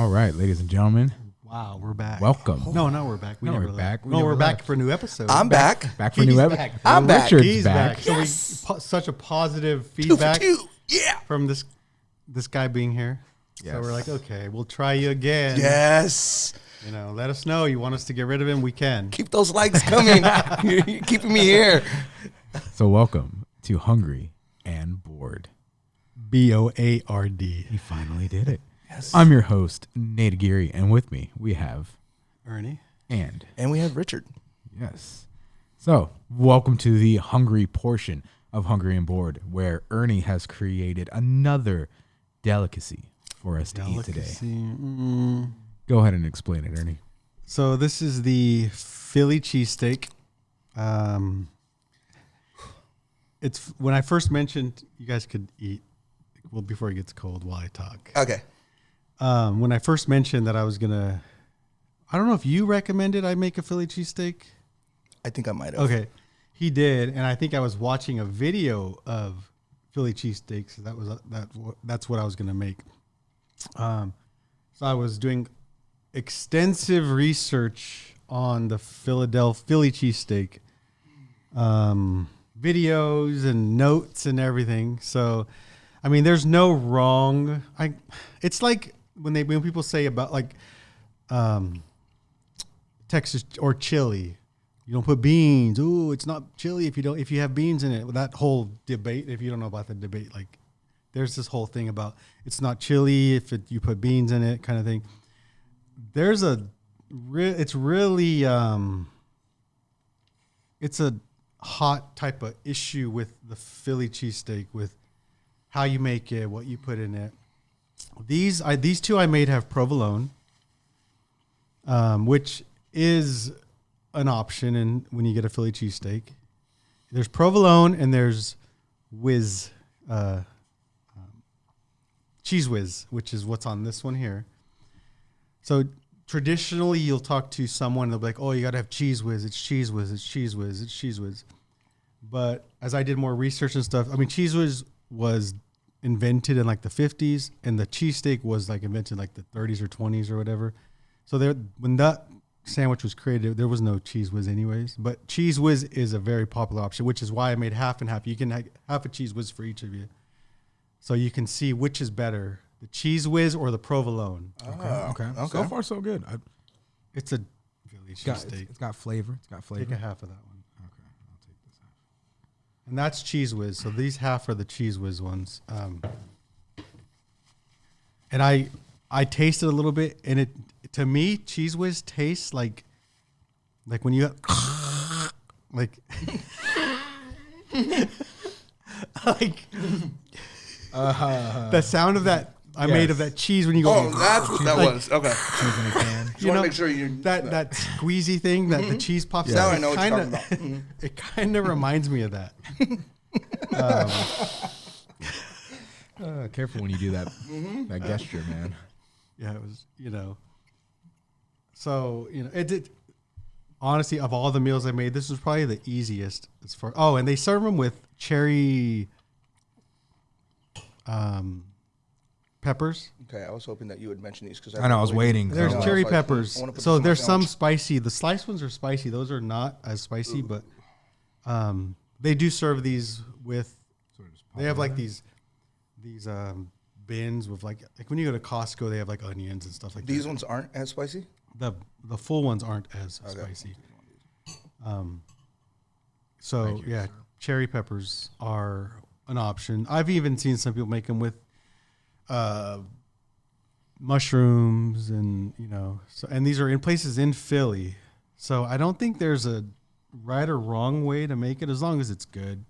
All right, ladies and gentlemen. Wow, we're back. Welcome. No, we're back. We're back. We're back for a new episode. I'm back. Back for a new episode. I'm back. Richard's He's back. Yes. So such a positive 2 for feedback 2. Yeah. from this guy being here. Yes. So we're like, okay, we'll try you again. Yes. You know, let us know. You want us to get rid of him? We can. Keep those likes coming. You're keeping me here. So welcome to Hungry and Bored. BOARD. He finally did it. Yes. I'm your host, Nate Aguirre, and with me we have Ernie. and And we have Richard. yes. So welcome to the hungry portion of Hungry and Bored, where Ernie has created another delicacy for us to eat today. Go ahead and explain it, Ernie. So this is the Philly cheesesteak. It's when I first mentioned you guys could eat. Well, before it gets cold, while I talk. Okay. When I first mentioned that I was gonna, I don't know if you recommended I make a Philly cheesesteak. I think I might have. Okay, he did, and I think I was watching a video of Philly cheesesteaks. That's what I was gonna make. So I was doing extensive research on the Philadelphia Philly cheesesteak, videos and notes and everything. So, I mean, there's no wrong. It's like when people say about like Texas or chili, you don't put beans. Ooh, it's not chili if you have beans in it. That whole debate, if you don't know about the debate, like there's this whole thing about it's not chili if you put beans in it, kind of thing. There's it's really it's a hot type of issue with the Philly cheesesteak, with how you make it, what you put in it. These two I made have provolone, which is an option. And when you get a Philly cheesesteak, there's provolone and there's whiz, cheese whiz, which is what's on this one here. So traditionally, you'll talk to someone, they'll be like, "Oh, you got to have cheese whiz. It's cheese whiz. It's cheese whiz. It's cheese whiz." But as I did more research and stuff, I mean, cheese whiz was invented in like the 50s, and the cheesesteak was like invented like the 30s or 20s or whatever. So when that sandwich was created, there was no cheese whiz anyways. But cheese whiz is a very popular option, which is why I made half and half. You can have half a cheese whiz for each of you, so you can see which is better, the cheese whiz or the provolone. Okay. So far, so good. It's a Philly cheesesteak. It's got flavor. It's got flavor. Take a half of that one. Okay, I'll take this half. And that's cheese whiz. So these half are the cheese whiz ones. And I tasted a little bit, and to me, cheese whiz tastes like when you like like the sound of that I made of that cheese when you go. Oh, that's what that was. Okay. Cheese in a can. Just want to make sure you that squeezy thing that the cheese pops Now out. I know what you're talking about. It kind of reminds me of that. Careful when you do that that gesture, man. Yeah, it was, So, it did. Honestly, of all the meals I made, this was probably the easiest as far. Oh, and they serve them with cherry peppers. Okay, I was hoping that you would mention these because I know, I was waiting. There's So, cherry like, peppers. I wanna put So this on my there's some sandwich. spicy. The sliced ones are spicy. Those are not as spicy, but they do serve these with. They have like these bins with like when you go to Costco, they have like onions and stuff like that. These ones aren't as spicy? The full ones aren't as spicy. So yeah, cherry peppers are an option. I've even seen some people make them with mushrooms and and these are in places in Philly. So I don't think there's a right or wrong way to make it as long as it's good.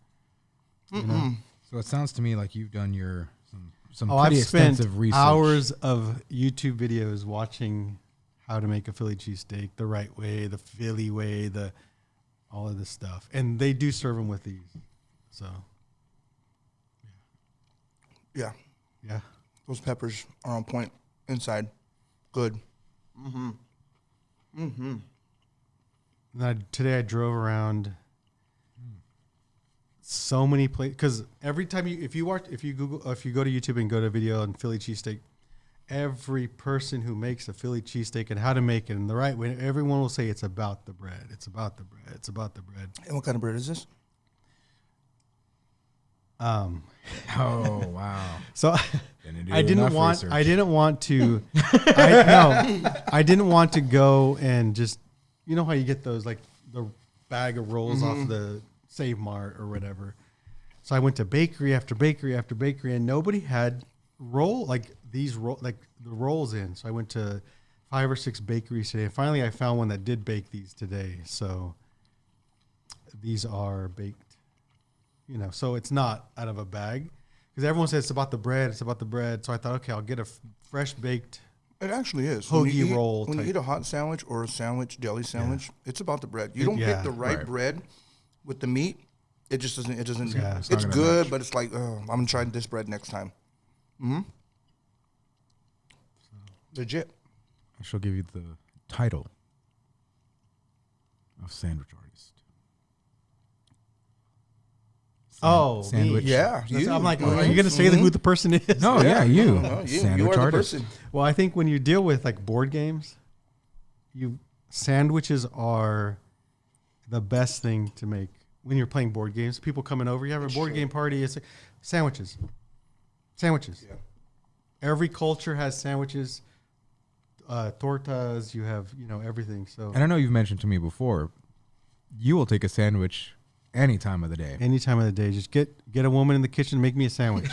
So it sounds to me like you've done some I've pretty spent extensive research. hours of YouTube videos watching how to make a Philly cheesesteak the right way, the Philly way, all of this stuff. And they do serve them with these. So, Yeah. yeah. Those peppers are on point inside. Good. And today I drove around so many places because every time if you go to YouTube and go to video on Philly cheesesteak, every person who makes a Philly cheesesteak and how to make it in the right way, everyone will say it's about the bread. It's about the bread. It's about the bread. And what kind of bread is this? Oh wow! So I didn't want to. I didn't want to go and just, you know how you get those like the bag of rolls off the Save Mart or whatever. So I went to bakery after bakery after bakery, and nobody had the rolls in. So I went to 5 or 6 bakeries today. And finally, I found one that did bake these today. So these are baked. You know, so it's not out of a bag because everyone says it's about the bread. It's about the bread. So I thought, okay, I'll get a fresh baked. It actually is. Hoagie roll. When you eat a hot sandwich or a sandwich, deli sandwich, it's about the bread. You don't get the right bread with the meat. It just doesn't. It doesn't. Yeah, it's good, but it's like, I'm gonna try this bread next time. Legit. I shall give you the title of sandwich artist. Sandwich. Yeah. I'm like, are you going to say who the person is? No, you. No, Sandwich you are the artist. person. Well, I think when you deal with like board games, sandwiches are the best thing to make when you're playing board games. People coming over, you have a board game party. It's like, sandwiches. Yeah. Every culture has sandwiches, tortas. You have everything. So And I know you've mentioned to me before, you will take a sandwich any time of the day. any time of the day, just get a woman in the kitchen and make me a sandwich.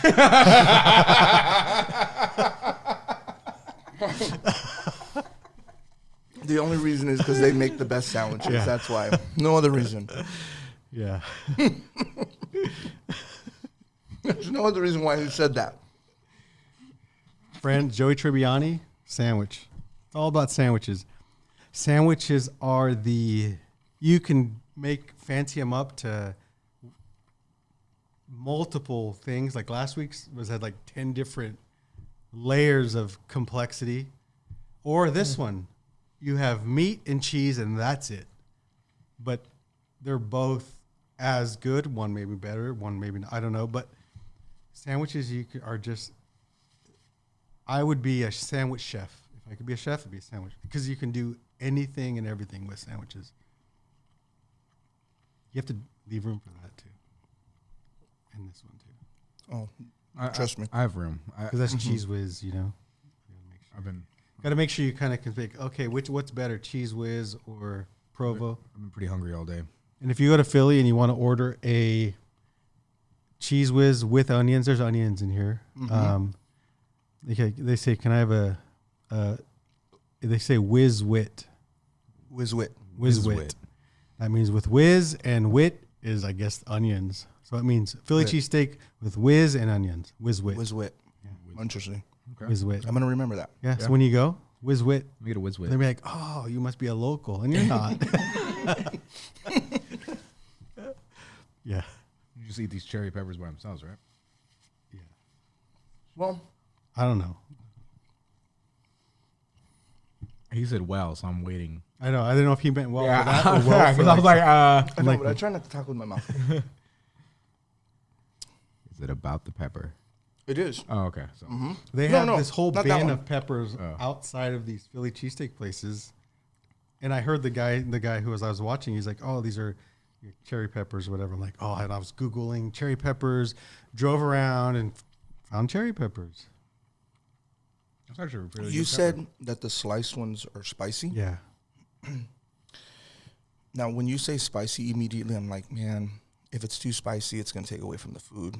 The only reason is because they make the best sandwiches. Yeah. That's why. No other reason. Yeah. There's no other reason why you said that. Friend Joey Tribbiani, sandwich. It's all about sandwiches. Sandwiches are you can fancy them up to multiple things. Like last week's had like 10 different layers of complexity. Or this one, you have meat and cheese and that's it. But they're both as good. One maybe better, one maybe not, I don't know. But sandwiches are just, I would be a sandwich chef. If I could be a chef, I'd be a sandwich. Because you can do anything and everything with sandwiches. You have to leave room for that too. And this one too. Oh, trust me. I have room. Because that's Cheese Whiz, Got to make sure you kind of can pick, okay, what's better, Cheese Whiz or Provo? I've been pretty hungry all day. And if you go to Philly and you want to order a Cheese Whiz with onions, there's onions in here. They say, can I have they say Whiz Wit. Whiz Wit. Whiz Wit. That means with whiz, and wit is, I guess, onions. So it means Philly cheesesteak with whiz and onions. Whiz Wit. Whiz Wit. Yeah. Interesting. Okay. Whiz Wit. I'm going to remember that. Yeah, so when you go, Whiz Wit. Let me get a whiz wit. They'll be like, oh, you must be a local. And you're not. Yeah. You just eat these cherry peppers by themselves, right? Yeah. Well, I don't know. He said well, so I'm waiting. I know. I don't know if he meant well for that or well Yeah, for 'cause I was like, I know, but I try not to talk with my mouth. Is it about the pepper? It is. Oh, okay. So They No, have no, this whole not that bin one. of peppers outside of these Philly cheesesteak places. And I heard the guy who I was watching, he's like, oh, these are cherry peppers or whatever. I'm like, oh, and I was Googling cherry peppers, drove around and found cherry peppers. that's actually a pretty You good said pepper. that the sliced ones are spicy. Yeah. Now, when you say spicy, immediately I'm like, man, if it's too spicy, it's going to take away from the food.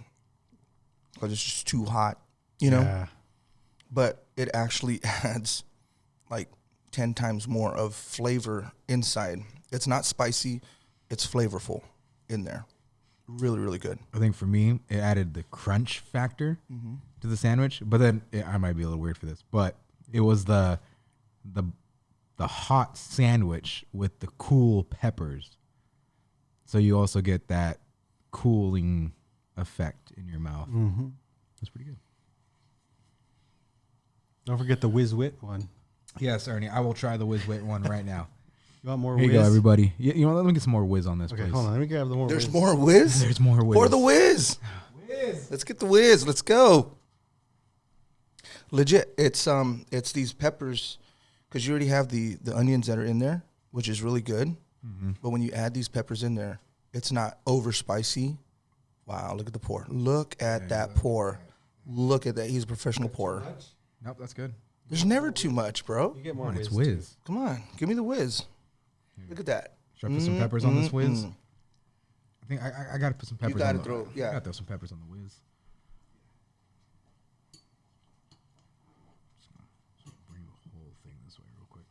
Because it's just too hot, you know? Yeah. But it actually adds like 10 times more of flavor inside. It's not spicy. It's flavorful in there. Really, really good. I think for me, it added the crunch factor to the sandwich. But then I might be a little weird for this, but it was the hot sandwich with the cool peppers. So you also get that cooling effect in your mouth. Mm-hmm. That's pretty good. Don't forget the Whiz Wit one. Yes, Ernie, I will try the Whiz Wit one right now. You want more Here whiz? you go, everybody. You know what? Let me get some more whiz on this, Okay, please. hold on. Let me grab the more There's whiz. more whiz? There's more whiz. Pour the whiz. Let's get the whiz. Let's go. Legit. It's these peppers, because you already have the onions that are in there, which is really good. Mm-hmm. But when you add these peppers in there, it's not over spicy. Wow, look at the pour. Look at that pour. Look at that. He's a professional pourer. Nope, that's good. There's never too much, bro. You get more It's whiz. Come on, give me the whiz. Look at that. Should I put some peppers on this whiz? I think I got to put some peppers on the whiz. I got to throw some peppers on the whiz. Just bring the whole thing this way real quick.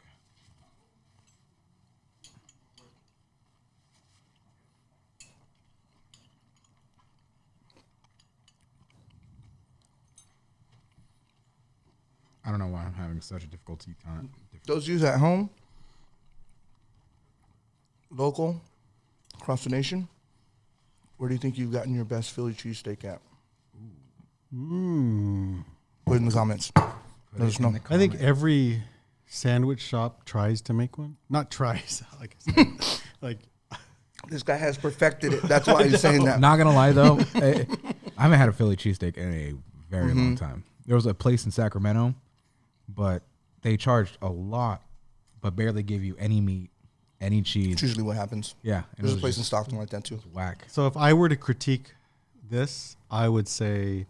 I don't know why I'm having such a difficulty on it. Those of you at home, local, across the nation, where do you think you've gotten your best Philly cheesesteak at? Put it in the comments. Let us know. I think every sandwich shop tries to make one. Not tries, like I said. Like this guy has perfected it. That's why he's saying that. Not gonna lie though, I haven't had a Philly cheesesteak in a very long time. There was a place in Sacramento, but they charged a lot, but barely give you any meat, any cheese. That's usually what happens. Yeah, there's a place in Stockton like that too. Whack. So if I were to critique this, I would say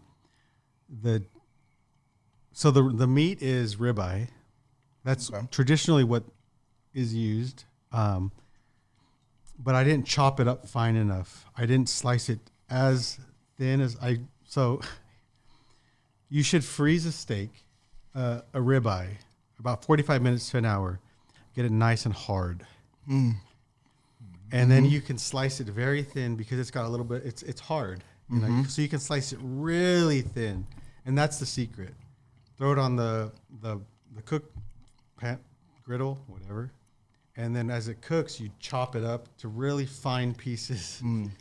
the meat is ribeye. That's traditionally what is used. But I didn't chop it up fine enough. I didn't slice it as thin as so you should freeze a steak, a ribeye, about 45 minutes to an hour. Get it nice and hard. And then you can slice it very thin because it's got a little bit, it's hard. You know, so you can slice it really thin. And that's the secret. Throw it on the cook pan, griddle, whatever. And then as it cooks, you chop it up to really fine pieces. And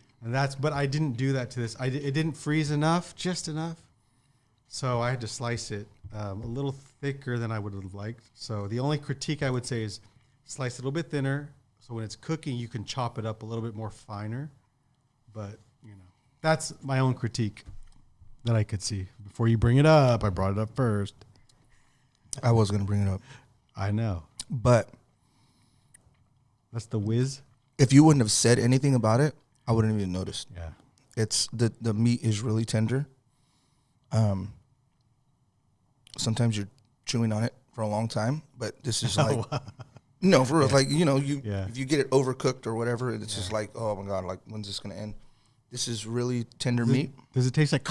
but I didn't do that to this. It didn't freeze enough, just enough. So I had to slice it a little thicker than I would have liked. So the only critique I would say is slice it a little bit thinner. So when it's cooking, you can chop it up a little bit more finer. But, you know, that's my own critique that I could see. Before you bring it up, I brought it up first. I was going to bring it up. I know. But that's the whiz. If you wouldn't have said anything about it, I wouldn't have even noticed. Yeah. It's the meat is really tender. Sometimes you're chewing on it for a long time, but this is like no, for real. Like, you know, if you get it overcooked or whatever, it's just like, oh my God, like when's this gonna end? This is really tender meat. Does it taste like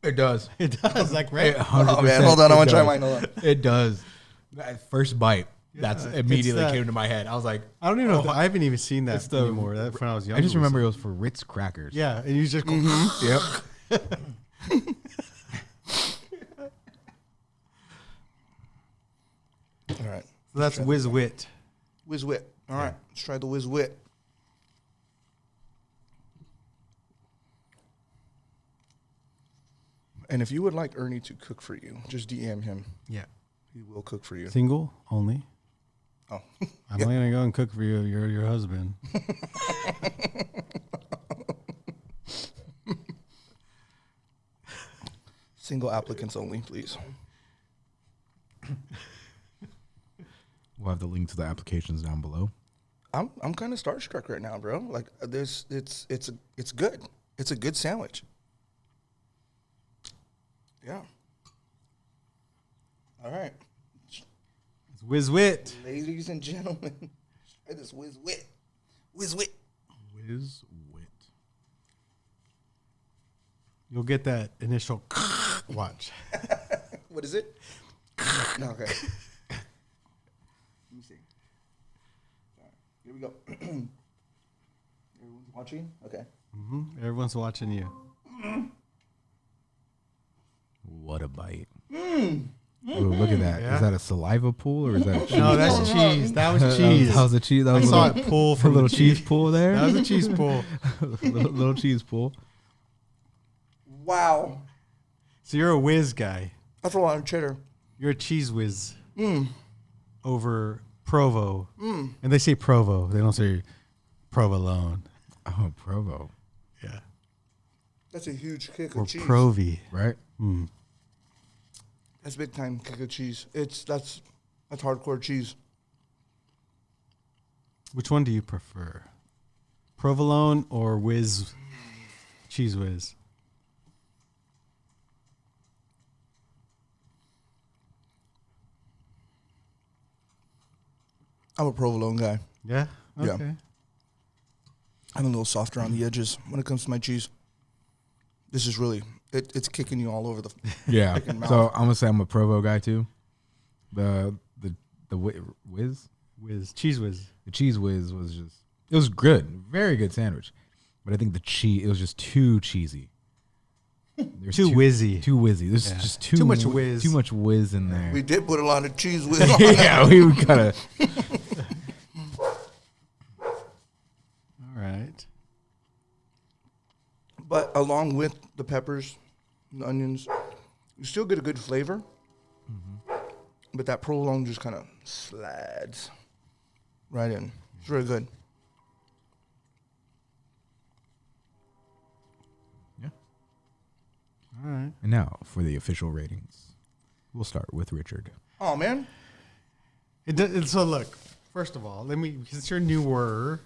It does. It does, like right? Oh man, hold on, I want to try mine. Hold on. It does. That first bite, that's immediately came to my head. I was like, I don't even know. I haven't even seen that anymore. That when I was younger. I just remember it was for Ritz crackers. Yeah, and you just go, Yep. All right. So that's Whiz Wit. Whiz Wit. All right, let's try the Whiz Wit. And if you would like Ernie to cook for you, just DM him. Yeah. He will cook for you. Single only. Oh. I'm only gonna go and cook for you. You're your husband. Single applicants only, please. We'll have the link to the applications down below. I'm kind of starstruck right now, bro. Like it's good. It's a good sandwich. Yeah. All right. It's Whiz Wit. Ladies and gentlemen, try this Whiz Wit. Whiz Wit. Whiz Wit. You'll get that initial watch. What is it? No, okay. Let me see. All right, here we go. Everyone's watching? Okay. Mm-hmm. Everyone's watching you. What a bite. Ooh, look at that. Yeah. Is that a saliva pool or is that a cheese? No, that's cheese. That was cheese. That was a cheese. That was I a saw little, it pull a from little the cheese pool there. That was a cheese pull. little cheese pool. Wow. So you're a whiz guy. That's a lot of cheddar. You're a cheese whiz over Provo. And they say Provo. They don't say provolone. Oh, Provo. Yeah. That's a huge kick Or of cheese. Provi. Right? That's big time kick of cheese. That's hardcore cheese. Which one do you prefer? Provolone or Whiz? Cheese Whiz? I'm a provolone guy. Yeah? Yeah. Okay. I'm a little softer on the edges when it comes to my cheese. This is really, it's kicking you all over the Yeah. freaking mouth. So I'm gonna say I'm a Provo guy too. The Whiz, Whiz. Cheese Whiz. the Cheese Whiz was just, it was good, very good sandwich, but I think the cheese, it was just too cheesy. There's Too whizzy. Too whizzy. There's Yeah. just Too much whiz. Too much whiz in there. We did put a lot of cheese with it. Yeah, we gotta. All right. But along with the peppers and the onions, you still get a good flavor. But that provolone just kind of slides right in. It's really good. Yeah. All right. And now for the official ratings, we'll start with Richard. Oh, man. So look, first of all, because you're newer,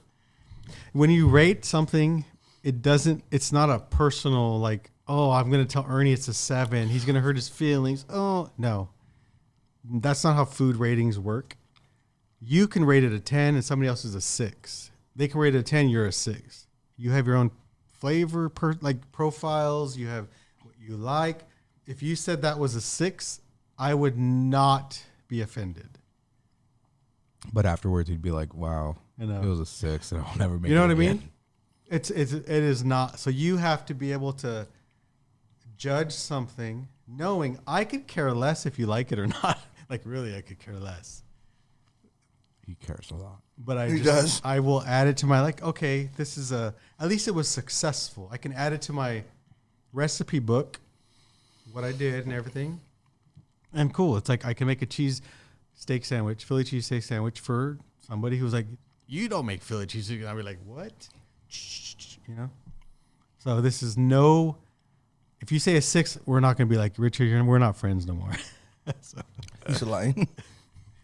when you rate something, it's not a personal, like, oh, I'm going to tell Ernie it's a 7. He's going to hurt his feelings. Oh, no. That's not how food ratings work. You can rate it a 10 and somebody else is a 6. They can rate it a 10, you're a 6. You have your own flavor, profiles. You have what you like. If you said that was a 6, I would not be offended. But afterwards, he'd be like, "Wow, I know. it was a 6, and I'll never make." You know it what I again." mean? It is not. So you have to be able to judge something knowing I could care less if you like it or not. Like, really, I could care less. He cares a lot. But He does. I will add it to my, like, okay, this is at least it was successful. I can add it to my recipe book, what I did and everything. And cool. It's like I can make a Philly cheesesteak sandwich for somebody who's like, you don't make Philly cheesesteak. And I'll be like, what? You know? So this is if you say a 6, we're not going to be like, Richard, we're not friends no more. So, He's lying.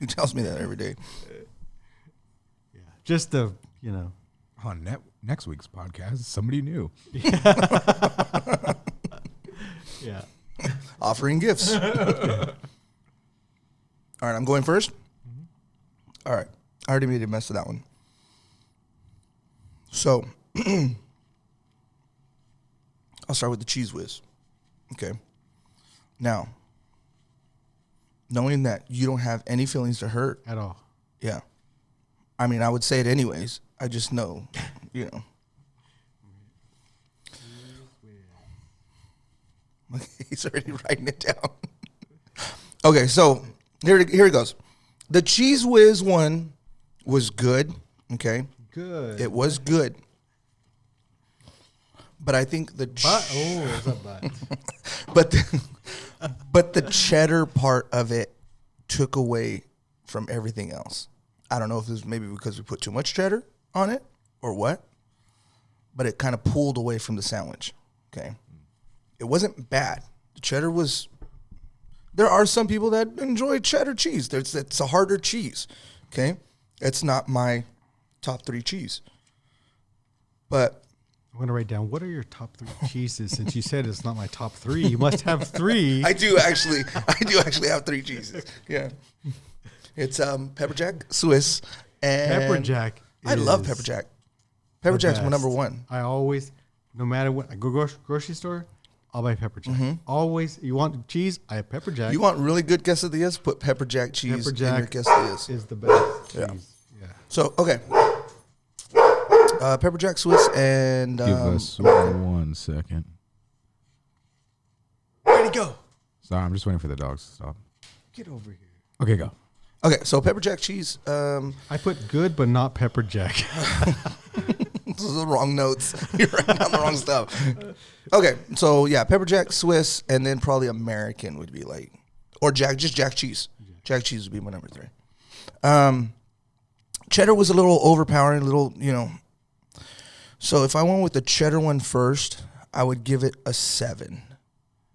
He tells me that every day. yeah. Just the, you know. On next week's podcast, somebody new. Yeah. Offering gifts. All right, I'm going first. All right. I already made a mess of that one. So, I'll start with the Cheese Whiz. Okay. Now, knowing that you don't have any feelings to hurt. At all. Yeah. I mean, I would say it anyways. I just know, you know. He's already writing it down. Okay, so here it goes. The Cheese Whiz one was good. Okay. Good. It was good. But I think there's a but. but the cheddar part of it took away from everything else. I don't know if it was maybe because we put too much cheddar on it or what, but it kind of pulled away from the sandwich. Okay. It wasn't bad. The cheddar was, there are some people that enjoy cheddar cheese. It's a harder cheese. Okay. It's not my top 3 cheese. But I'm going to write down, what are your top 3 cheeses? Since you said it's not my top 3, you must have 3. I do actually have 3 cheeses. Yeah. It's pepper jack, Swiss, and Pepper jack. I love pepper jack. Pepper jack's my number 1. I always, no matter what, I go grocery store, I'll buy pepper jack. Mm-hmm. Always, you want cheese? I have pepper jack. You want really good quesadillas? Put pepper jack cheese Pepper jack in your quesadillas. is the best Yeah. cheese. Yeah. So, okay. Pepper jack, Swiss, and Give us 1 second. Ready to go. Sorry, I'm just waiting for the dogs to stop. Get over here. Okay, go. okay. So pepper jack cheese. I put good, but not pepper jack. Those are the wrong notes. You're writing down the wrong stuff. Okay, so yeah, pepper jack, Swiss, and then probably American would be like, or jack cheese. Jack cheese would be my number 3. Cheddar was a little overpowering, a little, you know. So if I went with the cheddar one first, I would give it a 7.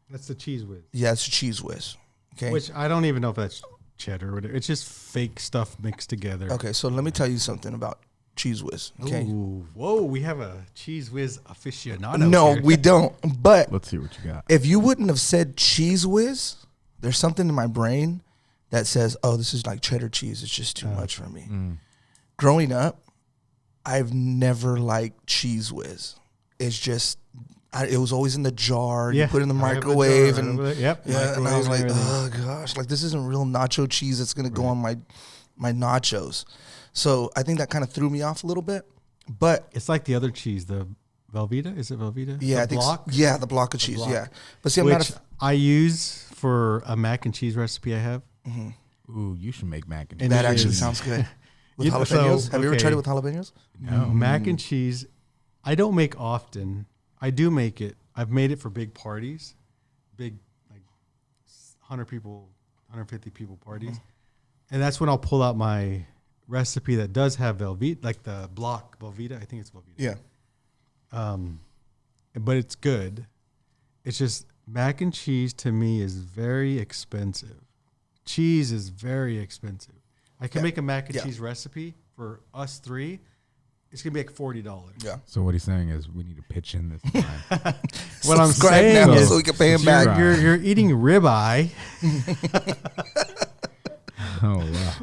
That's the cheese whiz. Yeah, it's a Cheese Whiz. Okay. Which I don't even know if that's cheddar or whatever. It's just fake stuff mixed together. Okay, so let me tell you something about Cheese Whiz. Okay. Ooh, whoa, we have a Cheese Whiz aficionado. No, here. we don't. But Let's see what you got. if you wouldn't have said Cheese Whiz, there's something in my brain that says, "Oh, this is like cheddar cheese. It's just too much for me." Growing up, I've never liked Cheese Whiz. It's just, it was always in the jar. Yeah, You put it in the I have the microwave, jar. and Yep, yeah, and I was like, microwave oh gosh, like this isn't real nacho cheese that's gonna go on my nachos. So I think that kind of threw me off a little bit. But it's like the other cheese, the Velveeta. Is it Velveeta? yeah, the I think block? yeah, the block of cheese. block. Yeah, but see, I'm Which not a I use for a mac and cheese recipe I have. Ooh, you should make mac and And cheese. that it actually is- sounds good. With You know, jalapenos? so, Have you ever tried okay. it with jalapenos? No. Mac and cheese, I don't make often. I do make it. I've made it for big parties, big like 100 people, 150 people parties, and that's when I'll pull out my recipe that does have Velveeta, like the block Velveeta. I think it's Velveeta. Yeah. But it's good. It's just mac and cheese to me is very expensive. Cheese is very expensive. I can make a mac and cheese recipe for us three. It's gonna be like $40. Yeah. So what he's saying is we need to pitch in this time. What I'm Subscribe saying now is, so we can pay him You're back. right. you're eating ribeye. Oh wow.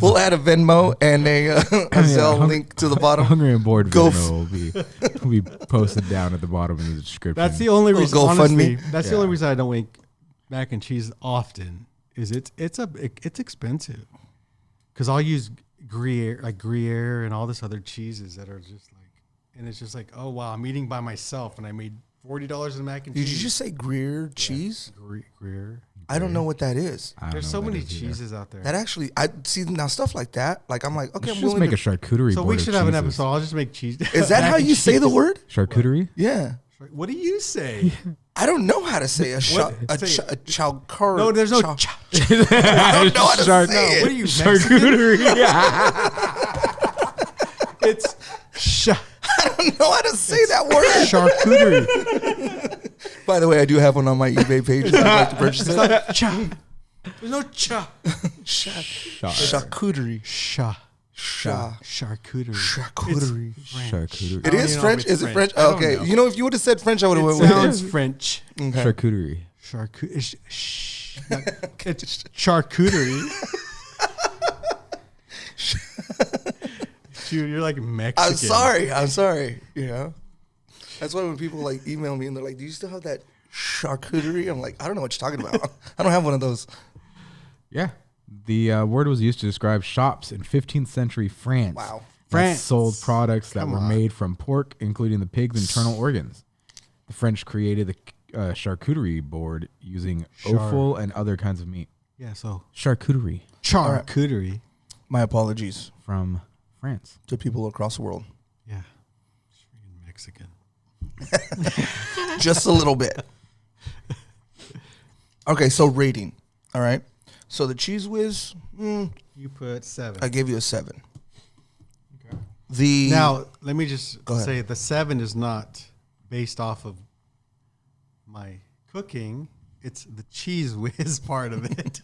We'll add a Venmo and a Zelle link to the bottom. Hungry and Bored Go Venmo will be posted down at the bottom in the description. That's the only reason. GoFundMe. Honestly, that's the Yeah. only reason I don't make mac and cheese often. Is it's expensive because I'll use Gruyere and all this other cheeses that are just like, and it's just like, oh wow, I'm eating by myself and I made $40 in mac and Did cheese. you just say Gruyere cheese? Gruyere? I don't know what that is. I don't There's know so what that many is either. cheeses out there. That actually, I see now stuff like that. Like I'm like, okay, You I'm should just willing make a to. charcuterie So board we should of have an cheeses. episode. I'll just make cheese. Is that mac how and you say the cheese. word? Charcuterie? Yeah. What do you say? I don't know how to say a Say it. chowcar. No, there's no. I don't know how to Char- say No, it. what are you, Mexican? Charcuterie. Yeah. It's I don't know how to say that word. charcuterie. By the way, I do have one on my eBay page. If I'd like to purchase it. Cha. There's no cha. Charcuterie. Charcuterie. Charcuterie. Charcuterie. It I don't is even know French. if it's Is it French? French. I don't Okay. know. You know, if you would have said French, I would have It went with it. sounds French. Okay. Charcuterie. It's charcuterie. Dude, you're like Mexican. I'm sorry. You know, that's why when people like email me and they're like, "Do you still have that charcuterie?" I'm like, I don't know what you're talking about. I don't have one of those. Yeah. The word was used to describe shops in 15th century France. Wow. that France. sold products that Come were on. made from pork, including the pig's internal organs. The French created the charcuterie board using offal and other kinds of meat. Yeah, so Charcuterie charcuterie. My apologies from France. to people across the world. Yeah. Just freaking Mexican. Just a little bit. Okay, so rating. All right. So the Cheese Whiz, You put 7. I gave you a 7. Okay. The Now, let me just Go ahead. say the 7 is not based off of my cooking. It's the Cheese Whiz part of it.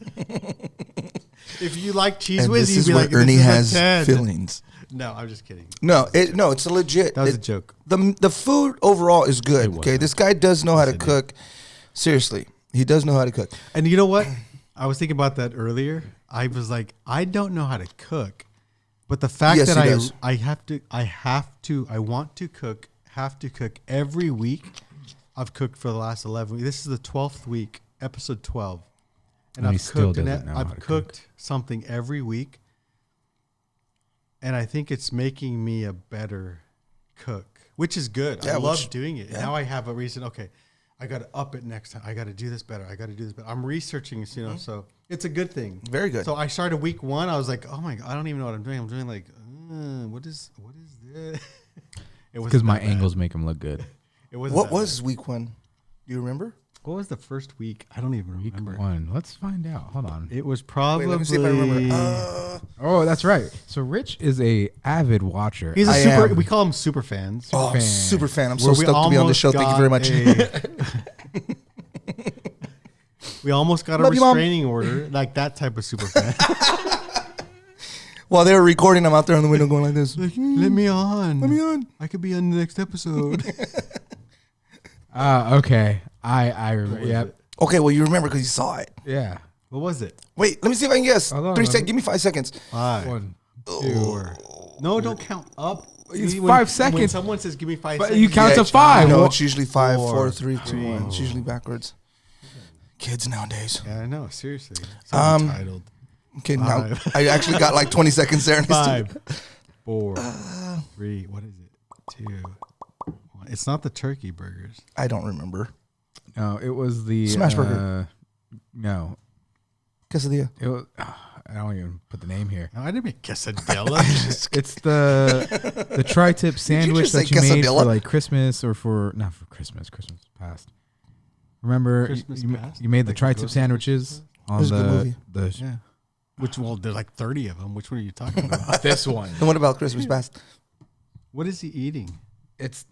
If you like Cheese and Whiz, this you'd is be where like, Ernie this has is a 10. feelings. No, I'm just kidding. No, it's a legit. That was a joke. The food overall is good. It was. Okay, this guy does know how to Yes, I cook. Seriously, he does know how to cook. And you know what? I was thinking about that earlier. I was like, I don't know how to cook, but the fact Yes, that he does. I want to cook, have to cook every week. I've cooked for the last 11 weeks. This is the 12th week, episode 12. And he still doesn't know how I've to cooked something every week. And I think it's making me a better cook, which is good. Yeah, I love which- doing it. yeah. Now I have a reason. Okay, I got to up it next time. I got to do this better. I'm researching, so it's a good thing. Very good. So I started week 1. I was like, oh my God, I don't even know what I'm doing. I'm doing like, what is this? It was Because my angles make them look good. It was What was week 1? Do you remember? What was the first week? I don't even Week remember. 1. Let's find out. Hold on. It was probably. Wait, let me see if I remember. Oh, that's right. So Rich is a avid watcher. He's a I super. am. We call him super fans. Oh, fan. super fan. I'm so Where we stoked to be on the almost show. Thank you very much. got We almost got a Love you, Mom. restraining order, like that type of super fan. While they were recording, I'm out there on the window going like this. Let me on. Let me on. I could be on the next episode. Okay. I remember. Yep. Okay, well, you remember because you saw it. Yeah. What was it? Wait, let me see if I can guess. Hold on, 3 let seconds. me- Give me 5 seconds. 5, 1, 4. No, don't count up. It's When- 5 When seconds. someone says, "Give me 5 But seconds," you count to it's- 5. No, Well- it's usually 5, 4, 4, 3, 2, 1. It's 3. usually backwards. Kids nowadays. Yeah, I know. Seriously. So entitled. Okay, now 5. I actually got like 20 seconds there. 5, 4, 3. What is it? 2, 1. It's not the turkey burgers. I don't remember. No, it was the Smash burger. No, Quesadilla. it was. I don't even put the name here. No, I didn't make quesadilla. It's the tri-tip sandwich just say that you made quesadilla? for like Christmas or for not for Christmas. Christmas past. Remember, Christmas you, past? you made the Like tri-tip Ghost sandwiches on was a good movie. the Yeah. Which, well, there's like 30 of them. Which one are you talking about? this one. And what about Christmas past? What is he eating? It's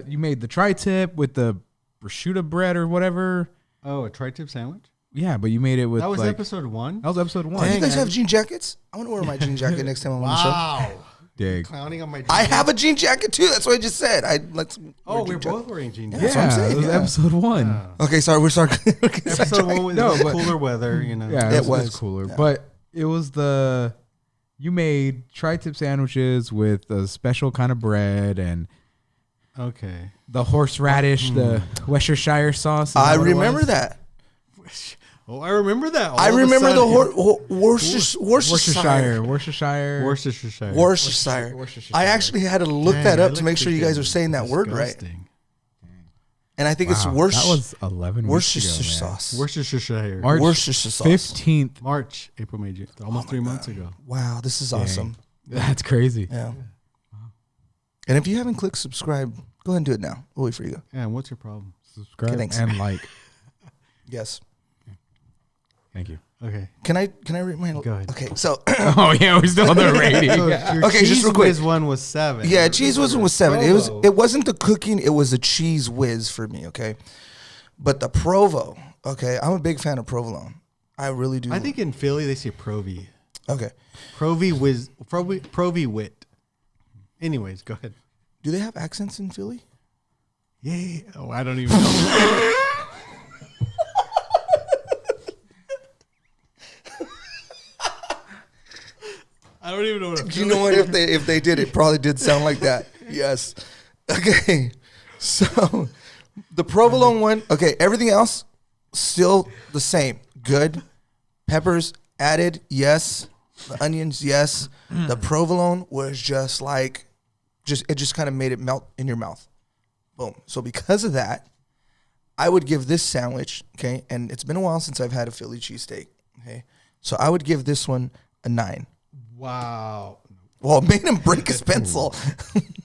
you made the tri-tip with the prosciutto bread or whatever. Oh, a tri-tip sandwich? Yeah, but you made it with That was like, episode 1? That was episode 1. Do you guys have jean jackets? I want to wear my jean jacket next time I'm on the show. Wow. Dig. Clowning on my I have a jean jacket too. That's what I just said. Oh, we're both wearing jeans. That's what I'm saying, it was yeah. episode 1. Okay, sorry. We're sorry. Episode 1 was No, but- cooler weather, you know. Yeah, It it was was. cooler. Yeah. But it was you made tri-tip sandwiches with a special kind of bread and Okay. the horseradish, the Worcestershire sauce. Is I that what it remember was? that. Oh, I remember that. All I of a remember the sudden. Worcestershire. Worcestershire. Worcestershire. I actually had to look that up to make sure you guys are saying that word right. Disgusting. And I think it's Wow, Worcestershire. That was 11 Worcestershire weeks ago, man. sauce. Worcestershire. March Worcestershire sauce. 15th. March, April, May, June. Almost 3 months ago. Wow, this is awesome. That's crazy. Yeah. And if you haven't clicked subscribe, go ahead and do it now. We'll wait for you. Yeah, and what's your problem? Subscribe Thanks. and like. Yes. Thank you. Okay. Can I read my? Go ahead. Okay, so Oh yeah, we're still on the rating. So your Okay, just Cheese real quick. Whiz one was 7. yeah, Cheese Whiz was 7. Provo. It wasn't the cooking. It was the Cheese Whiz for me. Okay, but the Provo. Okay, I'm a big fan of provolone. I really do. I think in Philly they say Provi. Okay. Provi wit. Anyways, go ahead. Do they have accents in Philly? Yeah. Oh, I don't even know. I don't even know what I'm Do you know what? If they did, it probably did sound like that. Yes. Okay. So the provolone one. Okay. Everything else still the same. Good. Peppers added. Yes. The onions. Yes. The provolone was just like, it just kind of made it melt in your mouth. Boom. So because of that, I would give this sandwich. Okay. And it's been a while since I've had a Philly cheesesteak. Okay. So I would give this one a 9. Wow. Well, it made him break his pencil.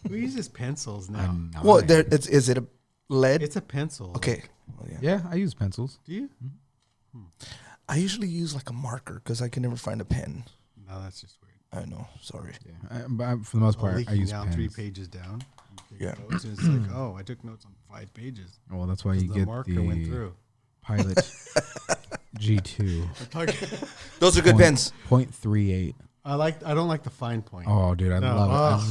Who uses pencils now? Well, is it a lead? It's a pencil. Okay. Well, yeah. Yeah, I use pencils. Do you? I usually use like a marker because I can never find a pen. No, that's just weird. I know. Sorry. But for the most part, I Leaking use down pens. 3 pages down. You take Yeah. Notes and it's like, oh, I took notes on 5 pages. Well, that's why you The get marker went the through. Pilot G2. Those are good pens. 0.38. I don't like the fine point. Oh, dude, I No.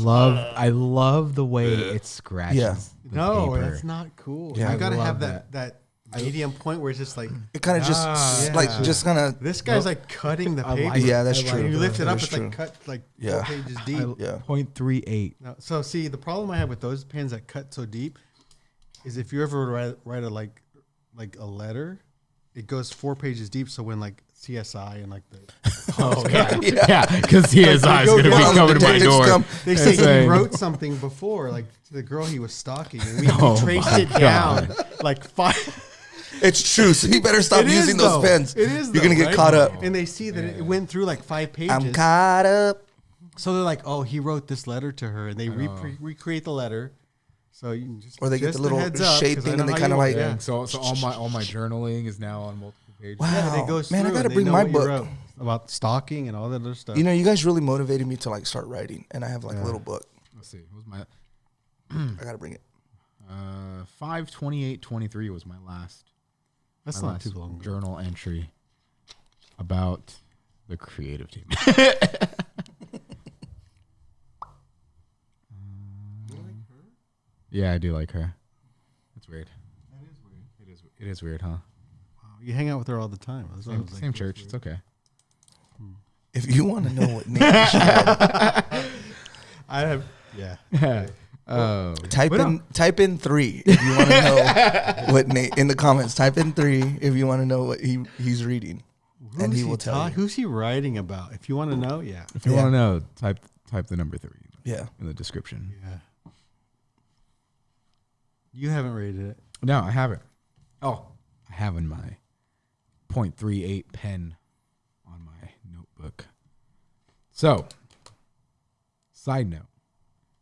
love it. I love the way it scratches. Yeah. The No, paper. that's not cool. Yeah. You gotta I have love that medium point where it's just like It kind of just yeah. just kind of. this guy's like cutting the I paper. like it. Yeah, that's I like true. When you lift it That up, is it's true. like cut like Yeah. 4 pages deep. Yeah. 0.38. No, so see, the problem I have with those pens that cut so deep is if you ever write a like a letter, it goes 4 pages deep. So when like CSI and like the Yeah, because CSI is going to be down, coming to my detectives door. come. they and say he saying, wrote something before, like to the girl he was stalking, and we Oh traced my it down like 5. It's true. So you better stop It is, using those though. pens. It is. You're gonna though, get right? caught up. and they see that it went through like 5 pages. I'm caught up. So they're like, "Oh, he wrote this letter to her," and they recreate the letter. So you can just Or they get just the little a heads up, shade 'cause I thing know and they how kinda you- like- yeah. So all my journaling is now on multiple pages. Wow. Yeah, and it goes Man, I through gotta and they bring know my what you book. wrote about stalking and all that other stuff. You know, you guys really motivated me to like start writing, and I have like a little book. Let's see. What was my I gotta bring it. 5/28/23 was my last That's my not last too long ago. journal entry about the creative team. You like her? Yeah, I do like her. That's weird. That is weird. It is weird, huh? Wow. You hang out with her all the time. That's why I Same, was like, same that's church. weird. It's okay. If you want to know what name she had, I have. Yeah. Oh, type But in 3 if you want to know what Nate in the comments. Type in 3 if you want to know what he's reading, and he will tell you. Who's he writing about? If you want to know, yeah. if you Yeah. want to know, type the number 3 Yeah. in the description. Yeah. You haven't rated it. No, I haven't. Oh, I have in my .38 pen on my notebook. So, side note,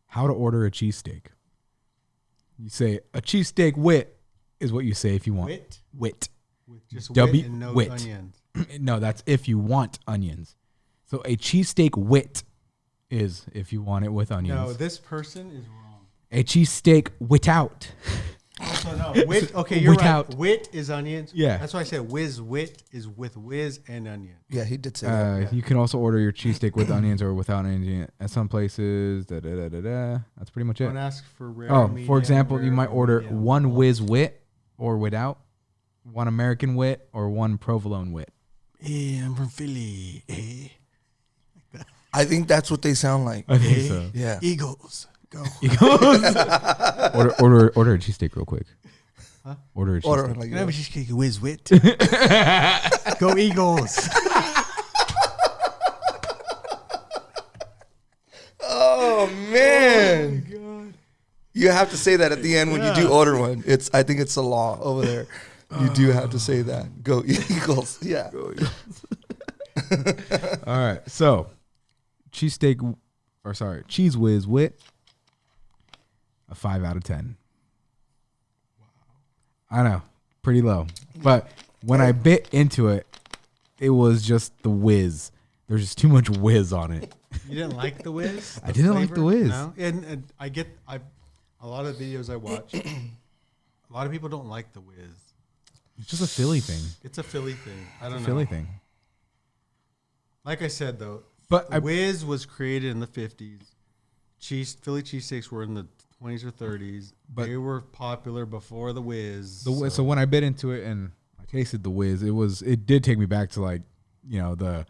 how to order a cheesesteak. You say a cheesesteak wit is what you say if you want. Wit. With just W- wit and no wit. onions. No, that's if you want onions. So a cheesesteak wit is if you want it with onions. No, this person is wrong. A cheesesteak without. So no, wit. Okay, you're Without. right. Wit is onions. Yeah. That's why I said whiz wit is with whiz and onion. Yeah, he did say that. Yeah. You can also order your cheesesteak with onions or without onions at some places. Da, da, da, da, da. That's pretty much it. Don't ask for rare. Oh, medium, for example, you rare, might order medium. one whiz wit or without, one American wit or one provolone wit. Hey, I'm from Philly. Hey. I think that's what they sound like. I think so. Yeah. Eagles. Go. Order a cheesesteak real quick. Huh? Order a Order cheesesteak. like Can I have a that. cheesecake whiz wit? Go Eagles. Oh man! You have to say that at the end when you do order one. I think it's a law over there. You do have to say that. Go Eagles! Yeah. All right. So, cheese whiz wit, a 5 out of 10. Wow. I know, pretty low. But when I bit into it, it was just the whiz. There's just too much whiz on it. You didn't like the whiz? I didn't like the whiz. No? And a lot of videos I watch, a lot of people don't like the whiz. It's just a Philly thing. It's a Philly thing. I don't It's know. a Philly thing. Like I said, though, But the whiz was created in the 50s. Philly cheesesteaks were in the 20s or 30s. But they were popular before the whiz. so when I bit into it and I tasted the whiz, it did take me back to like, the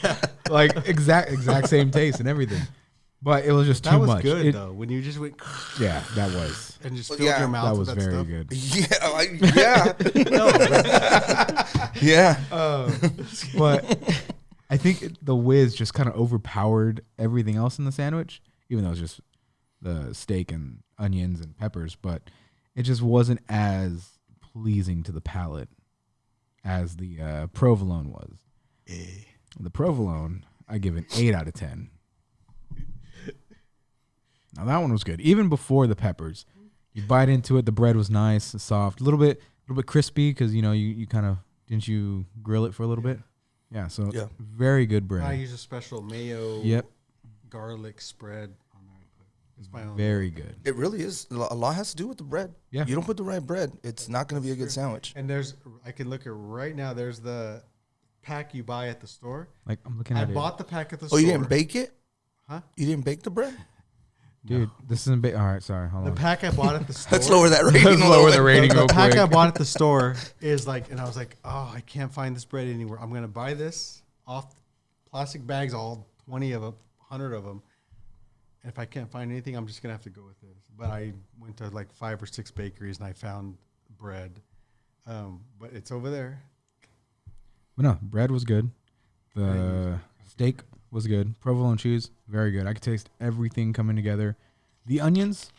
yeah. like exact same taste and everything. But it was just That too was much. good, though. When you just went Yeah, that was. and just Well, filled yeah. your mouth That with was that very stuff. good. Yeah. But I think the whiz just kind of overpowered everything else in the sandwich, even though it was just the steak and onions and peppers. But it just wasn't as pleasing to the palate as the provolone was. The provolone, I give an 8 out of 10. Now that one was good. Even before the peppers, you bite into it. The bread was nice, soft, a little bit crispy because you kind of didn't you grill it for a little bit? Yeah. So Yeah. very good bread. I use a special mayo, Yep. garlic spread on there. It's my own. Very good. It really is. A lot has to do with the bread. Yeah. You don't put the right bread, it's not going to be a good sandwich. And I can look at right now. There's the pack you buy at the store. Like I'm looking I at it, bought the pack at the Oh, store. you didn't bake it? Huh? You didn't bake the bread? dude. This isn't big. All right, sorry. Hold The on. pack I bought at the store. Let's lower that rating. Let's a lower little the bit. rating The real pack I quick. bought at the store is like, and I was like, oh, I can't find this bread anywhere. I'm gonna buy this off plastic bags, all 20 of them, 100 of them. And if I can't find anything, I'm just gonna have to go with this. But I went to like 5 or 6 bakeries and I found bread. But it's over there. But no, bread was good. The steak was good. Provolone cheese, very good. I could taste everything coming together. The onions,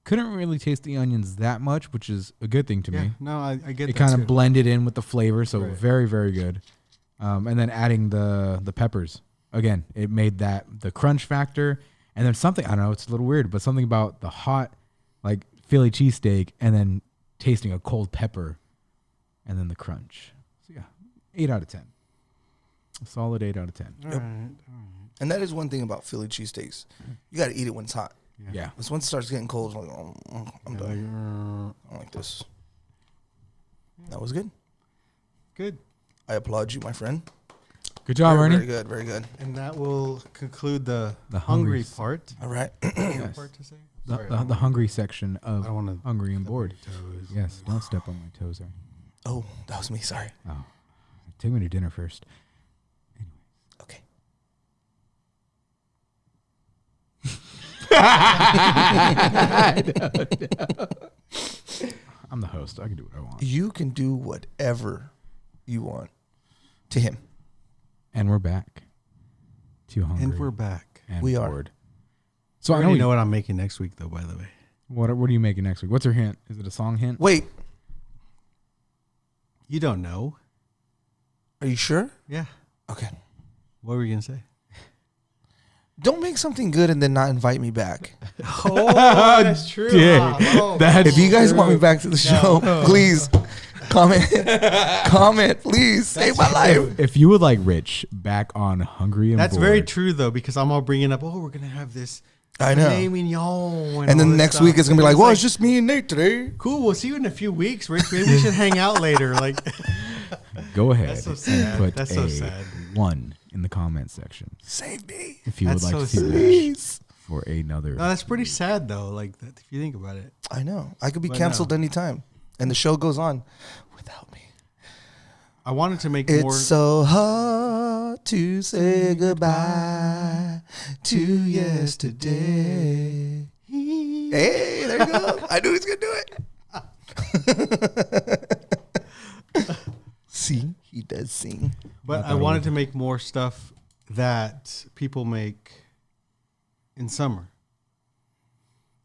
couldn't really taste the onions that much, which is a good thing to me. No, I get It that kind of too. blended in with the flavor, so Right. very, very good. And then adding the peppers. Again, it made the crunch factor. And then something, I don't know, it's a little weird, but something about the hot, like Philly cheesesteak and then tasting a cold pepper and then the crunch. So yeah, 8 out of 10. A solid 8 out of 10. All right. And that is one thing about Philly cheesesteaks. You got to eat it when it's hot. Yeah. This once it starts getting cold, I'm, like, I'm done. I don't like this. That was good. Good. I applaud you, my friend. Good job, Ernie. Very good, very good. And that will conclude the hungry hungry part. All right. Yes. Part to say? The hungry section of I don't want to Hungry and Bored. toes. Yes, don't step on my toes, Ernie. Oh, that was me. Sorry. Oh, take me to dinner first. Okay. I'm the host. I can do what I want. You can do whatever you want to him. And we're back. Too hungry. And we're back. And We are. bored. So I I already know know what I'm making next week, though, by the way. What are you making next week? What's your hint? Is it a song hint? Wait, You don't know. are you sure? Yeah. Okay. What were you going to say? Don't make something good and then not invite me back. Oh, that's true. Yeah. That's If you guys want me back to the show, please comment. Comment, please. Save my life. If you would like Rich back on Hungry and That's Bored. very true, though, because I'm all bringing up, we're going to have this. I know. filet mignon And then all this next stuff. week it's going to be like, well, it's like, just me and Nate today. cool. We'll see you in a few weeks, Rich. Maybe we should hang out later. Like, Go ahead. That's so and sad. put That's so a sad. 1 in the comment section Save me. if you would That's like so to see sad. Rich Please. for another. no, that's pretty sad, though. Like, that, if you think about it. I know. I could be But canceled no. anytime. And the show goes on without me. I wanted to make It's more. so hard to say goodbye to yesterday. Hey, there you go. I knew he was going to do it. See, he does sing. But I I thought wanted it to make more stuff that people make in summer.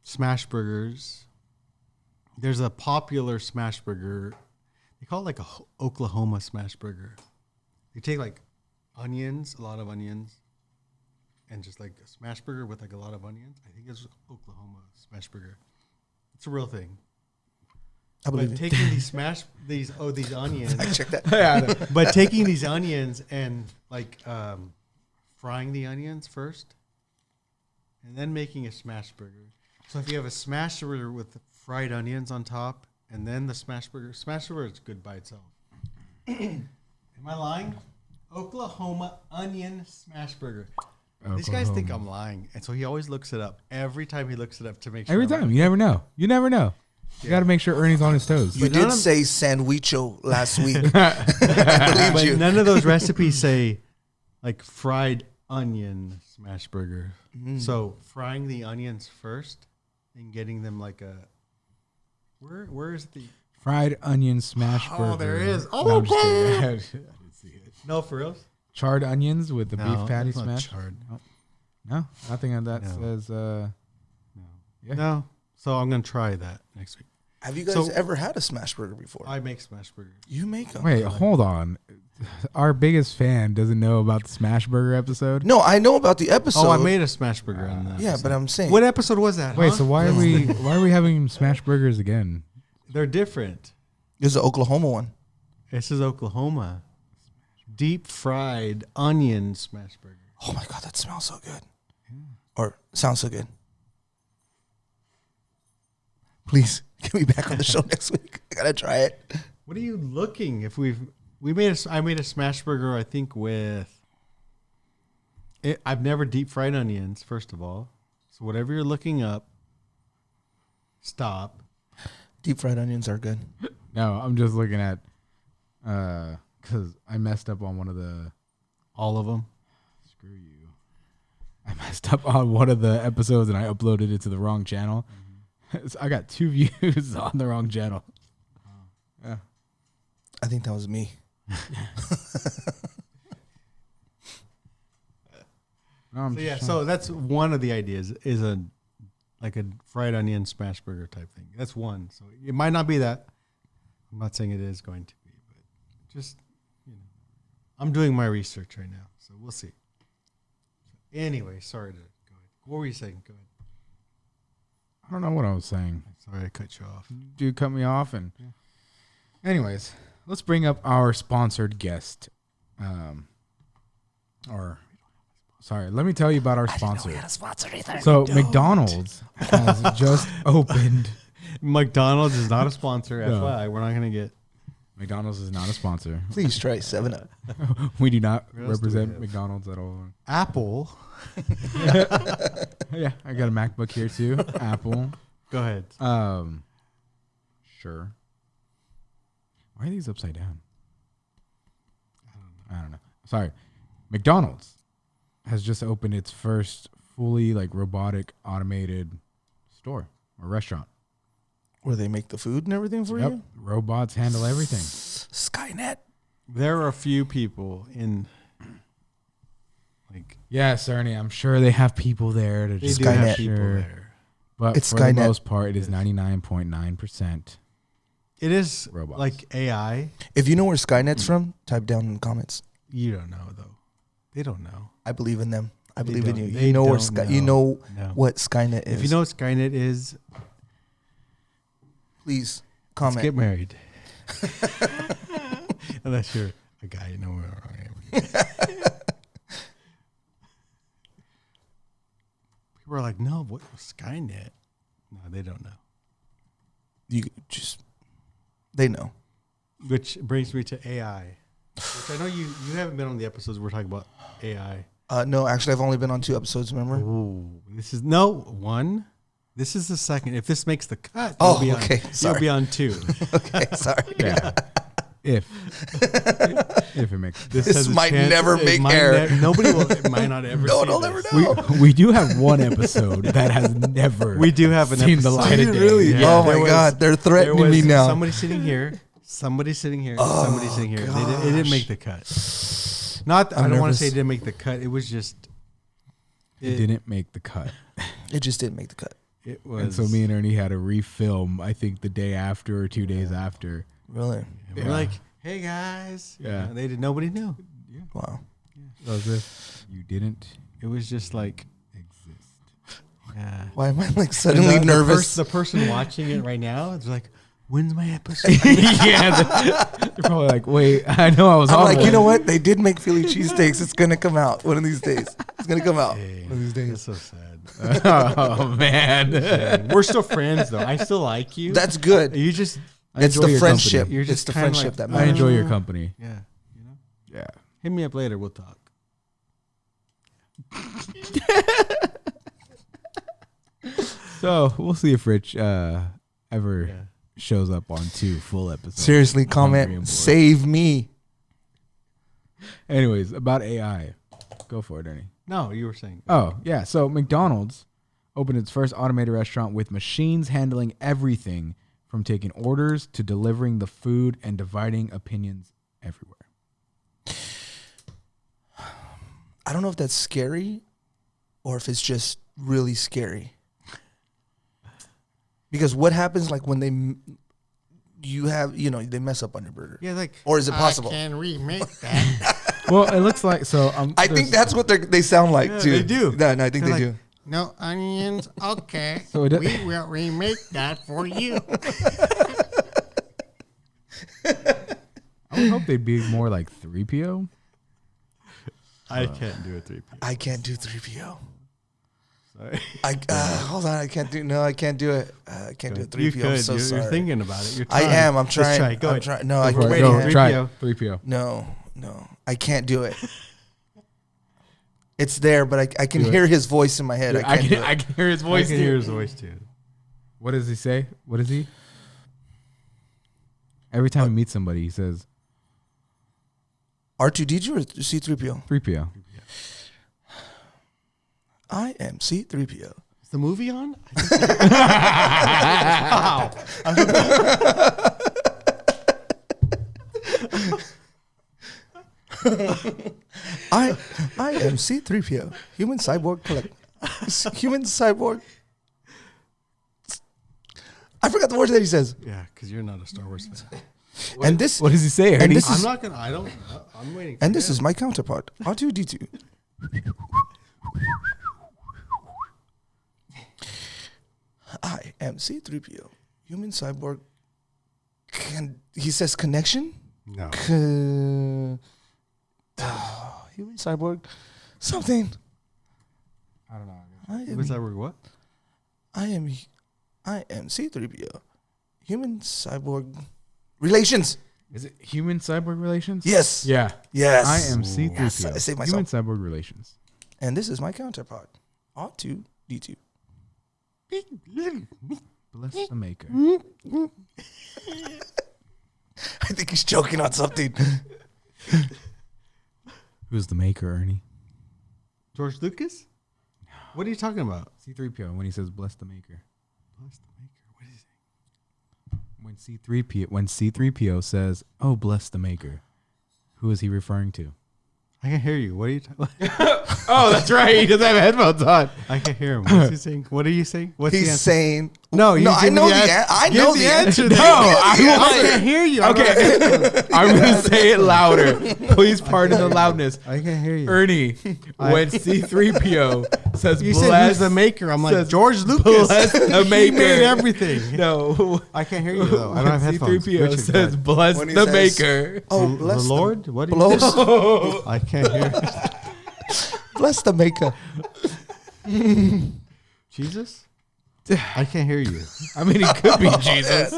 Smash burgers. There's a popular smash burger. They call it like a Oklahoma smash burger. They take like onions, a lot of onions, and just like a smash burger with like a lot of onions. I think it's Oklahoma smash burger. It's a real thing. I believe But it. taking these onions. I checked that. But taking these onions and like frying the onions first, and then making a smash burger. So if you have a smash burger with fried onions on top, and then the smash burger is good by itself. Am I lying? Oklahoma onion smash burger. These guys think I'm lying, and so he always looks it up. Every time he looks it up to make sure. Every time. You never know. You never know. You got to make sure Ernie's on his toes. You But none did of- say sandwicho last week. I believed But you. none of those recipes say like fried onion smash burger. So frying the onions first and getting them like a where is the Fried onion smash burger. Oh, there is. No, Oh, I'm just kidding. I didn't see it. no for reals? Charred onions with the No, beef patty it's not smash. charred. No, nothing on that No. says. Yeah. No. So I'm gonna try that next week. Have you guys So- ever had a smash burger before? I make smash burgers. You make them. Wait, hold on. Our biggest fan doesn't know about the smash burger episode. No, I know about the episode. Oh, I made a smash burger on that. Yeah, but I'm saying. What episode was that? Wait, huh? so why are we having smash burgers again? They're different. There's the Oklahoma one. This is Oklahoma. Deep fried onion smash burger. Oh my God, that smells so good. Or sounds so good. Please get me back on the show next week. I gotta try it. What are you looking? I made a smash burger, I think, with I've never deep fried onions, first of all. So whatever you're looking up, stop. Deep fried onions are good. No, I'm just looking at because I messed up on one of the. All of them. Screw you. I messed up on one of the episodes and I uploaded it to the wrong channel. So I got 2 views on the wrong channel. Yeah. I think that was me. No, I'm So yeah, just so that's one of the ideas is a fried onion smash burger type thing. That's one. So it might not be that. I'm not saying it is going to be, but just I'm doing my research right now, so we'll see. Anyway, sorry to go ahead. What were you saying? Go ahead. I don't know what I was saying. Sorry I cut you off. Dude cut me off. And anyways, let's bring up our sponsored guest. Or sorry. Let me tell you about our sponsor. We had a sponsor either. So McDonald's has just opened. McDonald's is not a sponsor. No. FYI, we're not going to get. McDonald's is not a sponsor. Please try 7-Up. We do not What else do we represent have? McDonald's at all. Apple. Yeah, I got a MacBook here too. Apple. Go ahead. Sure. Why are these upside down? I don't know. Sorry. McDonald's has just opened its first fully like robotic automated store or restaurant. Where they make the food and everything for you? Robots handle everything. Skynet. There are a few people in. Like Yes, Ernie, I'm sure they have people there to they just do Skynet. have make people sure. there. But It's for Skynet. the most part, it is 99.9%. It is Robots. like AI. If you know where Skynet's from, type down in the comments. You don't know though. They don't know. I believe in them. I They believe in don't- you. they You know where don't you know No. what Skynet is. If you know what Skynet is, please let's comment. get married. Unless you're a guy, you know. People are like, no, what was Skynet? No, they don't know. You just they know. Which brings me to AI. Which I know you haven't been on the episodes we're talking about AI. No, actually, I've only been on 2 episodes. Remember? Oh, this is one. This is the second. If this makes the cut, Oh, you'll be on, okay. you'll Sorry. be on 2. Okay, sorry. Yeah. if it makes This has a might chance- never it make might air. Nobody will. It might not ever. No see one will this. ever know. we do have one episode that has never We do have an seen episode. the light Do of you day. really? Yeah. Oh There my was- God, they're There threatening me was now. somebody sitting here. Somebody sitting here. Oh, somebody sitting here. They didn't make the cut. Not. I I'm don't want to nervous. say it didn't make the cut. It was just. It didn't make the cut. It just didn't make the cut. It was. And so me and Ernie had to refilm, I think, the day after or 2 days after. Really? We're like, hey guys. Yeah. They did. Nobody knew. Wow. As if you didn't It was just like. exist. Yeah. Why am I like suddenly And nervous? The person watching it right now is like, when's my episode? Yeah. They're probably like, wait, I know I was I'm on like, one. you know what? They did make Philly cheesesteaks. It's gonna come out one of these days. It's gonna come out Hey, one of these That's days. so sad. Oh, man. We're still friends though. I still like you. That's good. You just. I It's enjoy the your friendship. company. You're It's just the kinda friendship like- that I matters. enjoy your company. Yeah. You know. Yeah. Hit me up later. We'll talk. So we'll see if Rich ever Yeah. shows up on 2 full episodes. Seriously, of Hungry and comment. Bored. Save me. Anyways, about AI. Go for it, Ernie. No, you were saying. Oh, yeah. So McDonald's opened its first automated restaurant with machines handling everything from taking orders to delivering the food and dividing opinions everywhere. I don't know if that's scary or if it's just really scary. Because what happens like when they they mess up on your burger? Yeah, like. Or is it possible? Can we make that? Well, it looks like so. I think that's what they sound like Yeah, too. they do. No, I think They're they like- do. No onions? Okay. So it- we will remake that for you. I would hope they'd be more like 3PO. I can't do a 3P. I can't do 3PO. Sorry. Hold on, I can't do it. I can't do a 3PO. You I'm could. so you're sorry. thinking about it. You're I trying. am. I'm Let's trying. try. Go I'm ahead. trying. No, I Go can't. for it. Go, 3PO. try it. 3PO. No, I can't do it. It's there, but I can Do it. hear his voice in my head. I can't do it. I can hear his I voice. can too. hear his voice too. What does he say? What is he? Every time he meets somebody, he says R2D2 or C3PO? 3PO. I am C3PO. Is the movie on? I am C3PO. Human cyborg collect. Human cyborg. I forgot the words that he says. Yeah, because you're not a Star Wars fan. And this What does he say? Ernie? this I'm is- not gonna. I don't. I'm waiting. For and this him. is my counterpart, R2D2. I am C3PO. Human cyborg. He says connection? no. Human cyborg. Something. I don't know. What's that word? What? I am C-3PO. Human cyborg relations. Is it human cyborg relations? Yes. Yeah. Yes. I am C3PO. Yes, I saved myself. Human cyborg relations. And this is my counterpart. R2-D2. Bless the maker. I think he's joking on something. Who's the maker, Ernie? George Lucas? What are you talking about? C3PO when he says bless the maker. Bless the maker. What is he? When C3PO says, "Oh, bless the maker," who is he referring to? I can hear you. What are you talking? Oh, that's right. He doesn't have headphones on. I can hear him. What's he saying? What are you saying? What's the He's answer? saying No, you no. give I me know the the answer. answer. I Give know the the answer. answer. No, I I can't hear you. Okay, I'm gonna say it louder. Please pardon the loudness. I can hear you. Ernie, when C3PO says You bless, said who's the maker? I'm like says George Lucas. bless the He maker. made everything. No, I can't hear you though. I don't have when headphones. C3PO Richard, says God. bless When he the says- maker. Oh, the bless Lord. What do you Blows. say? I can't hear. Bless the maker. Jesus. I can't hear you. I mean, it could be Jesus.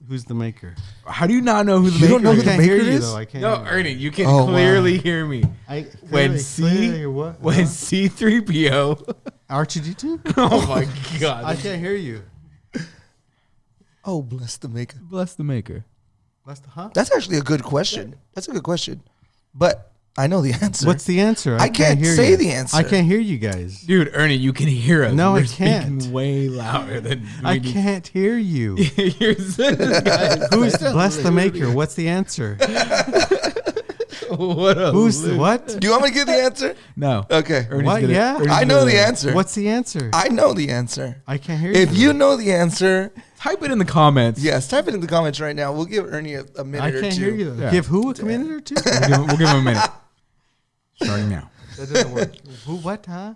Who's the maker? How do you not know who the You maker don't know who is? the I can't hear maker you is? though. I can't. No, hear you. Ernie, you can Oh, wow. clearly hear me. When what? C3PO. R2D2? Oh my I God. can't hear you. Oh, bless the maker. Bless the maker. That's the huh? That's actually a good question. That's a good question. But I know the answer. What's the answer? I can't hear say you. the answer. I can't hear you guys. Dude, Ernie, you can hear us. No, We're I can't. speaking way louder than I we need- can't hear you. You're saying this guy is Who's such a bless the loser. maker? What's the answer? What a Who's loser. what? Do you want me to give the answer? No. Okay. Ernie's What? gonna- Yeah? Ernie's I know gonna- the answer. What's the answer? I know the answer. I can't hear you. If you know the answer, Type it in the comments. yes, type it in the comments right now. We'll give Ernie a minute I or can't two. hear you. Yeah. Give who a minute or two? We'll give him a minute. Starting now. That doesn't work. Who? What? Huh?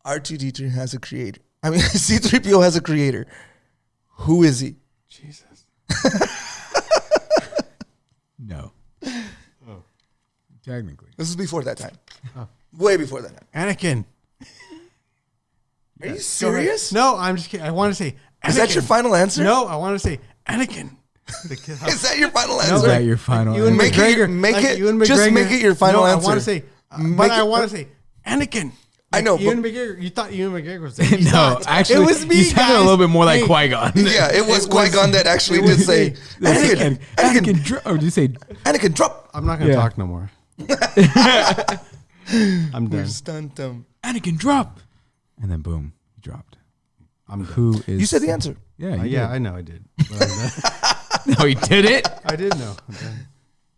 R2D2 has a creator. I mean, C3PO has a creator. Who is he? Jesus. No. Oh. Technically. This is before that time. Oh. Way before that time. Anakin. Are you serious? No, I'm just kidding. I want to say. Is that your Anakin. final answer? No, I want to say Anakin. Is that your final Is answer? that your final Ewan Make it answer? your- McGregor. make like it- Ewan just McGregor. make it your final no, answer. I want to say, Make but I it- want to say Anakin. I know, Ewan but- McGregor. You thought Ewan McGregor was there. He's No, not. actually, it was me. you sounded guys. a little bit more like Hey, Qui-Gon. Yeah, it was Qui-Gon that actually it did was say, me. Anakin, Anakin, or did you say Anakin, drop. I'm not gonna Yeah. talk no more. I'm done. You stunned them. Anakin drop? And then boom, he dropped. I'm done. Who is You said the answer. Yeah, Yeah, did. I know I did. But I'm done. No, he did it. I did know. I'm done.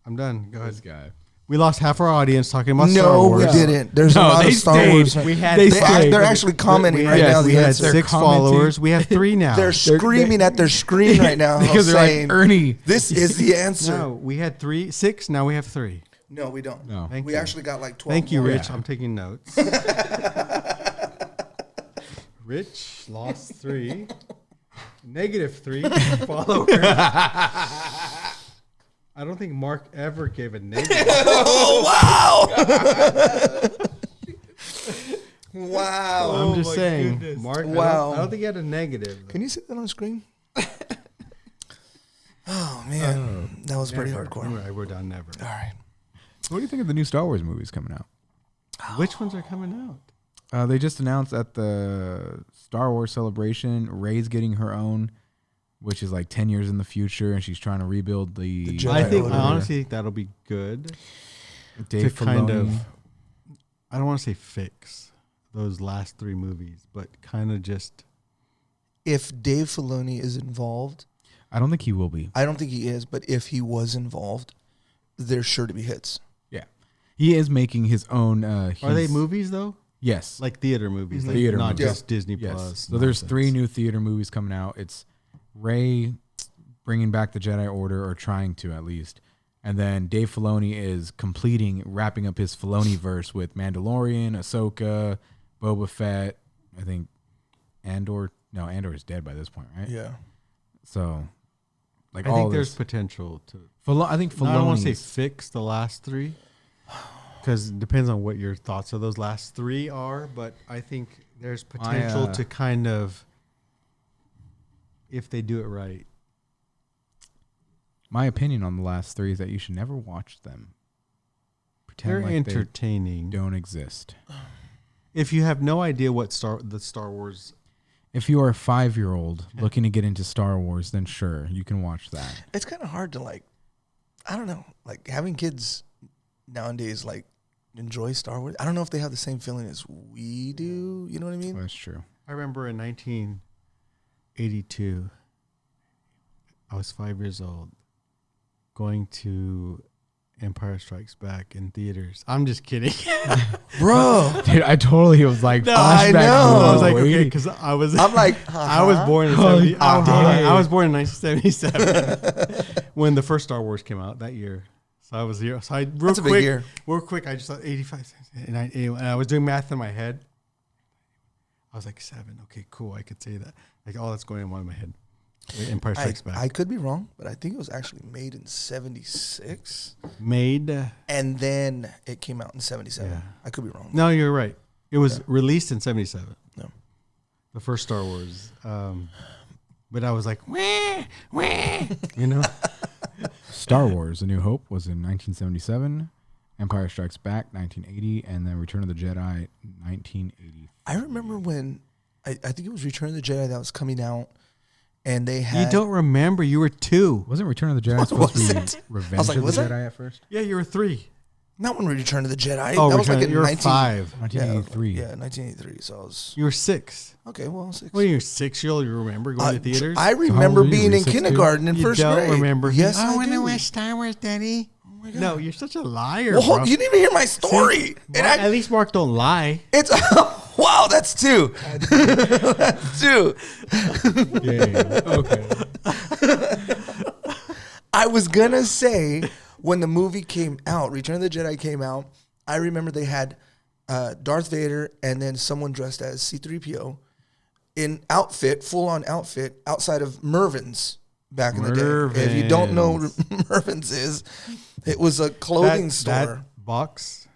I'm done. Go ahead. This guy. We lost half our audience talking about Star No, we Wars. didn't. There's a No, lot they of Star stayed. Wars. We had They stayed. they're actually commenting right yes, now. We The had answer. six commenting. followers. We have 3 now. They're screaming at their screen right now, Because they're saying, like, Ernie. "This is the answer." no, we had 6. Now we have 3. No, we don't. No. Thank We you. actually got like 12. Thank you, more. Rich. Yeah. I'm taking notes. Rich lost 3. -3 followers. I don't think Mark ever gave a negative. Oh wow! Wow! I'm just my saying, goodness. Mark. Wow. I don't think he had a negative. Can you see that on the screen? Oh man, that was pretty Never. hardcore. I wrote down never. All right. What do you think of the new Star Wars movies coming out? Which ones are coming out? They just announced at the Star Wars Celebration, Rey's getting her own, which is like 10 years in the future, and she's trying to rebuild the. Jedi I think Order. I honestly think that'll be good Dave to kind Filoni. of. I don't want to say fix those last 3 movies, but kind of just. If Dave Filoni is involved, I don't think he will be. I don't think he is, but if he was involved, there's sure to be hits. Yeah, he is making his own. Are they movies though? Yes. Like theater movies, like Theater not movies. just Disney Yes. Plus. So there's nonsense. 3 new theater movies coming out. It's Rey bringing back the Jedi Order, or trying to at least. And then Dave Filoni is wrapping up his Filoni verse with Mandalorian, Ahsoka, Boba Fett. I think Andor. No, Andor is dead by this point, right? Yeah. So Like I all think there's this. potential to. I think I don't want to say Filoni's fix the last three, because it depends on what your thoughts of those last three are. But I think there's potential to kind of, if they do it right. my opinion on the last three is that you should never watch them. Pretend They're like entertaining. they don't exist. If you have no idea what the Star Wars, If you are a 5-year-old looking to get into Star Wars, then sure, you can watch that. It's kind of hard to like, I don't know, like having kids nowadays like enjoy Star Wars. I don't know if they have the same feeling as we do. You know what I mean? That's true. I remember in 1982, I was 5 years old, going to Empire Strikes Back in theaters. I'm just kidding. Bro. Dude, I totally was like, No, I flashback know. mode. I was like, okay, Wait. because I was. I'm like, I was born in Oh, 70, oh, dang. I was born in 1977 when the first Star Wars came out that year. So I was here. So I That's a big year. Real quick. I just thought 85, and I was doing math in my head. I was like 7. Okay, cool. I could say that. Like, oh, that's going on in my head. Empire Strikes Back. I could be wrong, but I think it was actually made in 76. Made. And then it came out in 77. Yeah. I could be wrong. No, you're right. It was released in 77. No. The first Star Wars. But I was like, wah, wah, you know? Star Wars: A New Hope was in 1977, Empire Strikes Back 1980, and then Return of the Jedi 1980. I remember when, I think it was Return of the Jedi that was coming out, and they had. You don't remember. You were 2. Wasn't Return of the Jedi supposed was to be it? Revenge I was like, of was the it? Jedi at first? Yeah, you were 3. Not when Return of the Jedi. Oh, that was like in you were 19, 5. 1983. Yeah, 1983. So I was. You were 6. Okay, well, 6. When you were 6-year-old, you remember going to theaters? I remember old were you? being Were you in 6 too? kindergarten in You first don't grade. remember. Yes, I I want to do. watch Star Wars, Daddy. No, you're such a liar, Well, bro. you didn't even hear my story. And At least Mark don't lie. it's wow, that's 2. That's 2. Yeah. Okay. I was gonna say when the movie came out, Return of the Jedi came out. I remember they had Darth Vader and then someone dressed as C-3PO in outfit, full on outfit, outside of Mervin's back in the day. If you don't know what Mervin's is, it was a clothing store. That box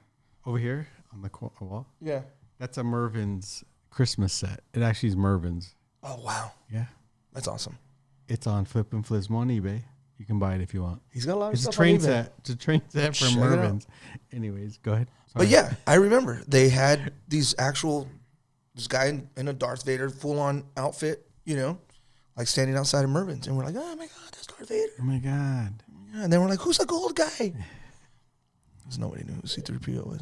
over here on the wall, Yeah. that's a Mervin's Christmas set. It actually is Mervin's. Oh wow, Yeah. that's awesome. It's on Flip and Flism on eBay. You can buy it if you want. He's got a lot of It's a stuff. train on eBay. set. It's a train set from Check it out. Mervin's. Anyways, go ahead. But yeah, I remember they had this guy in a Darth Vader full on outfit, you know, like standing outside of Mervin's, and we're like, oh my god, that's Darth Vader. Oh my God. Yeah, and then we're like, who's the gold guy? Because nobody knew who C-3PO was.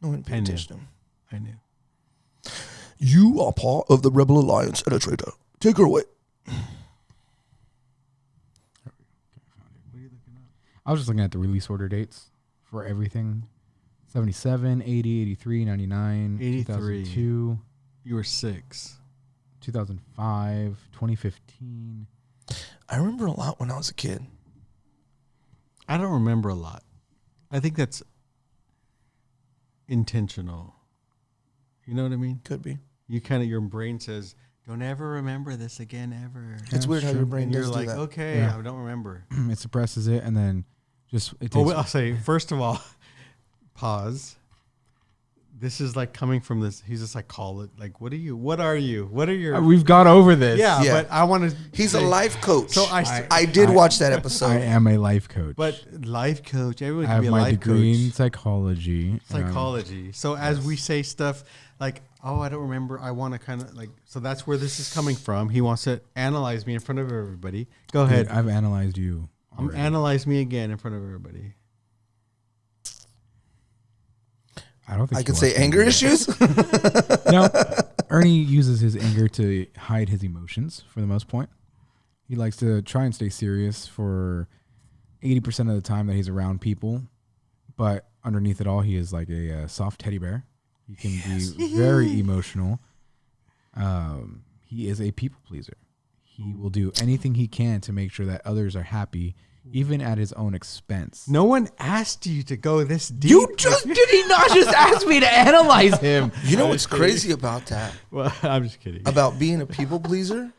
No one I paid knew. attention to him. I knew. You are part of the Rebel Alliance and a traitor. Take her away. I was just looking at the release order dates for everything. 77, 80, 83, 99, 83. 2002, You were 6. 2005, 2015. I remember a lot when I was a kid. I don't remember a lot. I think that's intentional. You know what I mean? Could be. You kind of, your brain says, don't ever remember this again, ever. It's weird how your brain And you're does do like, that. okay, Yeah. I don't remember. It suppresses it, and then just it takes. Oh, well, I'll say, first of all, pause. This is like coming from this. He's a psychologist. Like, what are you? What are you? What are your? We've gone over this. Yeah, Yeah. but I want to. He's a life coach. So I did watch that episode. I am a life coach. But life coach. Everyone I can have be a my life degree in coach. psychology. Psychology. So as we say stuff like, oh, I don't remember. I want to kind of like. So that's where this is coming from. He wants to analyze me in front of everybody. Go Dude, ahead. I've analyzed you. already. Analyze me again in front of everybody. I don't think I you could say watched anger it. issues. No, Ernie uses his anger to hide his emotions for the most part. He likes to try and stay serious for 80% of the time that he's around people. But underneath it all, he is like a soft teddy bear. He can be very emotional. He is a people pleaser. He will do anything he can to make sure that others are happy, even at his own expense. No one asked you to go this deep. You just did he not just ask me to analyze him? You know what's crazy about that? Well, I'm just kidding. About being a people pleaser?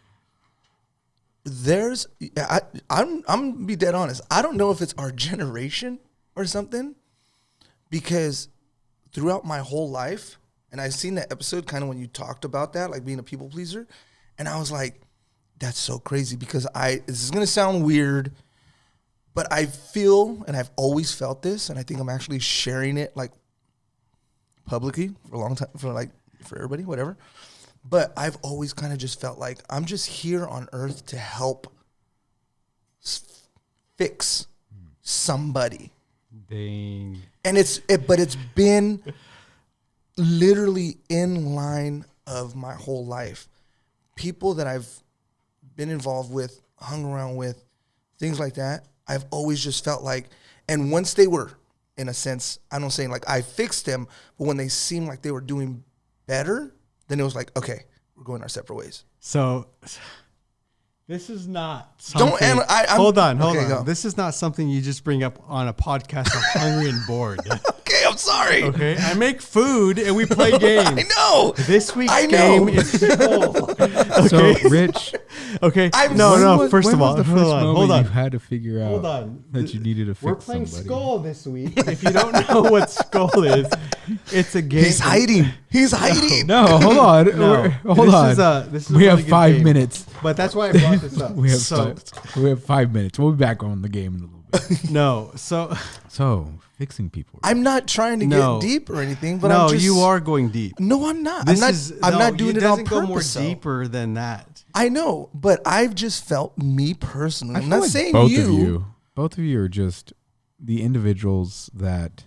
I'm gonna be dead honest. I don't know if it's our generation or something, because throughout my whole life, and I've seen that episode kind of when you talked about that, like being a people pleaser, and I was like, that's so crazy, because this is gonna sound weird, but I feel, and I've always felt this, and I think I'm actually sharing it like publicly for a long time, for everybody, whatever. But I've always kind of just felt like I'm just here on earth to help fix somebody. Dang. And but it's been literally in line of my whole life. People that I've been involved with, hung around with, things like that, I've always just felt like, and once they were, in a sense, I don't say like I fixed them, but when they seemed like they were doing better, then it was like, okay, we're going our separate ways. So this is not something. Hold on. Go. This is not something you just bring up on a podcast of Hungry and Bored. Okay, I'm sorry. Okay, I make food and we play games. I know. This week's game is Skull. Okay. So, Rich, Okay. when First of all, was the first moment hold on. you had to figure out Hold on. that you needed to fix We're playing somebody? Skull this week. If you don't know what Skull is, it's a game. He's hiding. He's hiding. No, hold on. No. Hold on. This is We a have really good 5 game. minutes. But that's why I brought this up. We have 5 minutes. We'll be back on the game in a little bit. No. So, fixing people. I'm not trying to get deep or anything, but I'm just, you are going deep. No, I'm not. This I'm not doing it on purpose. It doesn't go more though. deeper than that. I know, but I've just felt me personally. I'm not saying both of you are just the individuals that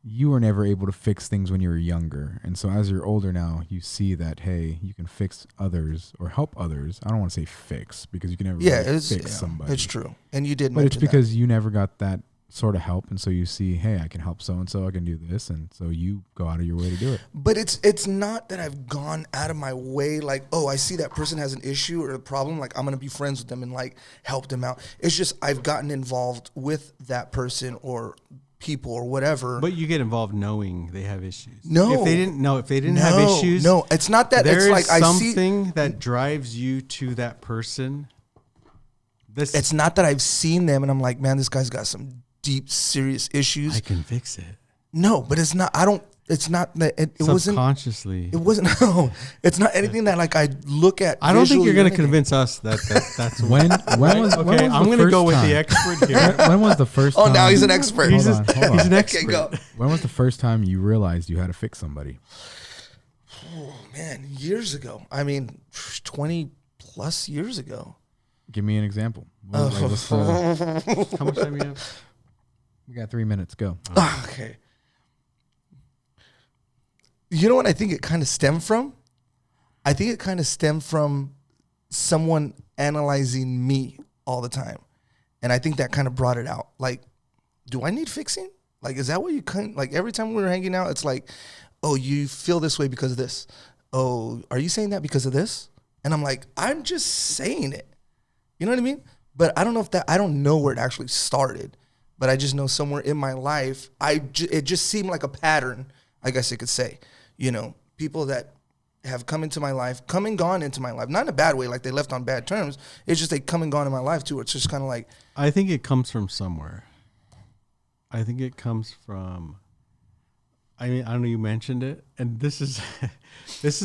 you were never able to fix things when you were younger. And so as you're older now, you see that, hey, you can fix others or help others. I don't want to say fix, because you can never really fix somebody. It's true. And you did But it's mention because you never got that sort of help. And so you see, hey, I can help so-and-so, I can do this. And so you go out of your way to do it. But it's not that I've gone out of my way, like, oh, I see that person has an issue or a problem, like I'm going to be friends with them and like help them out. It's just I've gotten involved with that person or people or whatever. But you get involved knowing they have issues. No. If they didn't have issues. No, it's not that. There's it's like something that drives you to that person. It's not that I've seen them and I'm like, man, this guy's got some deep, serious issues. I can fix it. No, but it's not. It's not that it wasn't subconsciously. It wasn't. No, it's not anything that like I look at. I don't think you're going to convince us that's When was okay, I'm going to go with the expert here. When was the first time? Oh, now he's an expert. He's Hold on. an expert. Okay, go. When was the first time you realized you had to fix somebody? Oh man, years ago. I mean, 20 plus years ago. Give me an example. How much time you have? We got 3 minutes. Go. Okay. You know what I think it kind of stemmed from? I think it kind of stemmed from someone analyzing me all the time. And I think that kind of brought it out. Like, do I need fixing? Like, is that what you kind like every time we were hanging out, it's like, oh, you feel this way because of this. Oh, are you saying that because of this? And I'm like, I'm just saying it. You know what I mean? But I don't know where it actually started. But I just know somewhere in my life, it just seemed like a pattern, I guess you could say. You know, people that have come into my life, come and gone into my life. Not in a bad way, like they left on bad terms. It's just they come and gone in my life too. It's just kind of like. I think it comes from somewhere. I think it comes from. I mean, I don't know. You mentioned it, and this is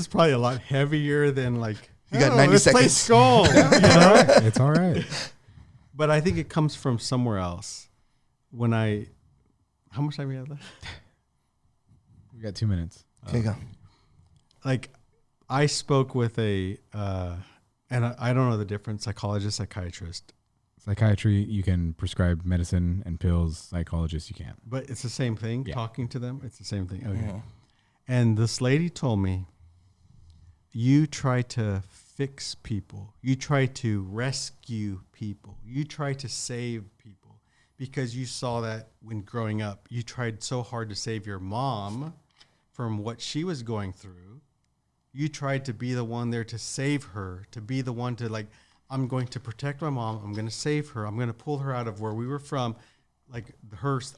probably a lot heavier than like. You got 90 let's seconds. Play Skull. You know? It's all right. But I think it comes from somewhere else. How much time do you have left? We got 2 minutes. Okay, go. Like, I spoke with and I don't know the difference, psychologist, psychiatrist. Psychiatry, you can prescribe medicine and pills. Psychologist, you can't. But it's the same thing, Yeah. talking to them. It's the same thing. Okay. Yeah. And this lady told me, you try to fix people. You try to rescue people. You try to save people because you saw that when growing up. You tried so hard to save your mom from what she was going through. You tried to be the one there to save her, to be the one to like, I'm going to protect my mom. I'm going to save her. I'm going to pull her out of where we were from, like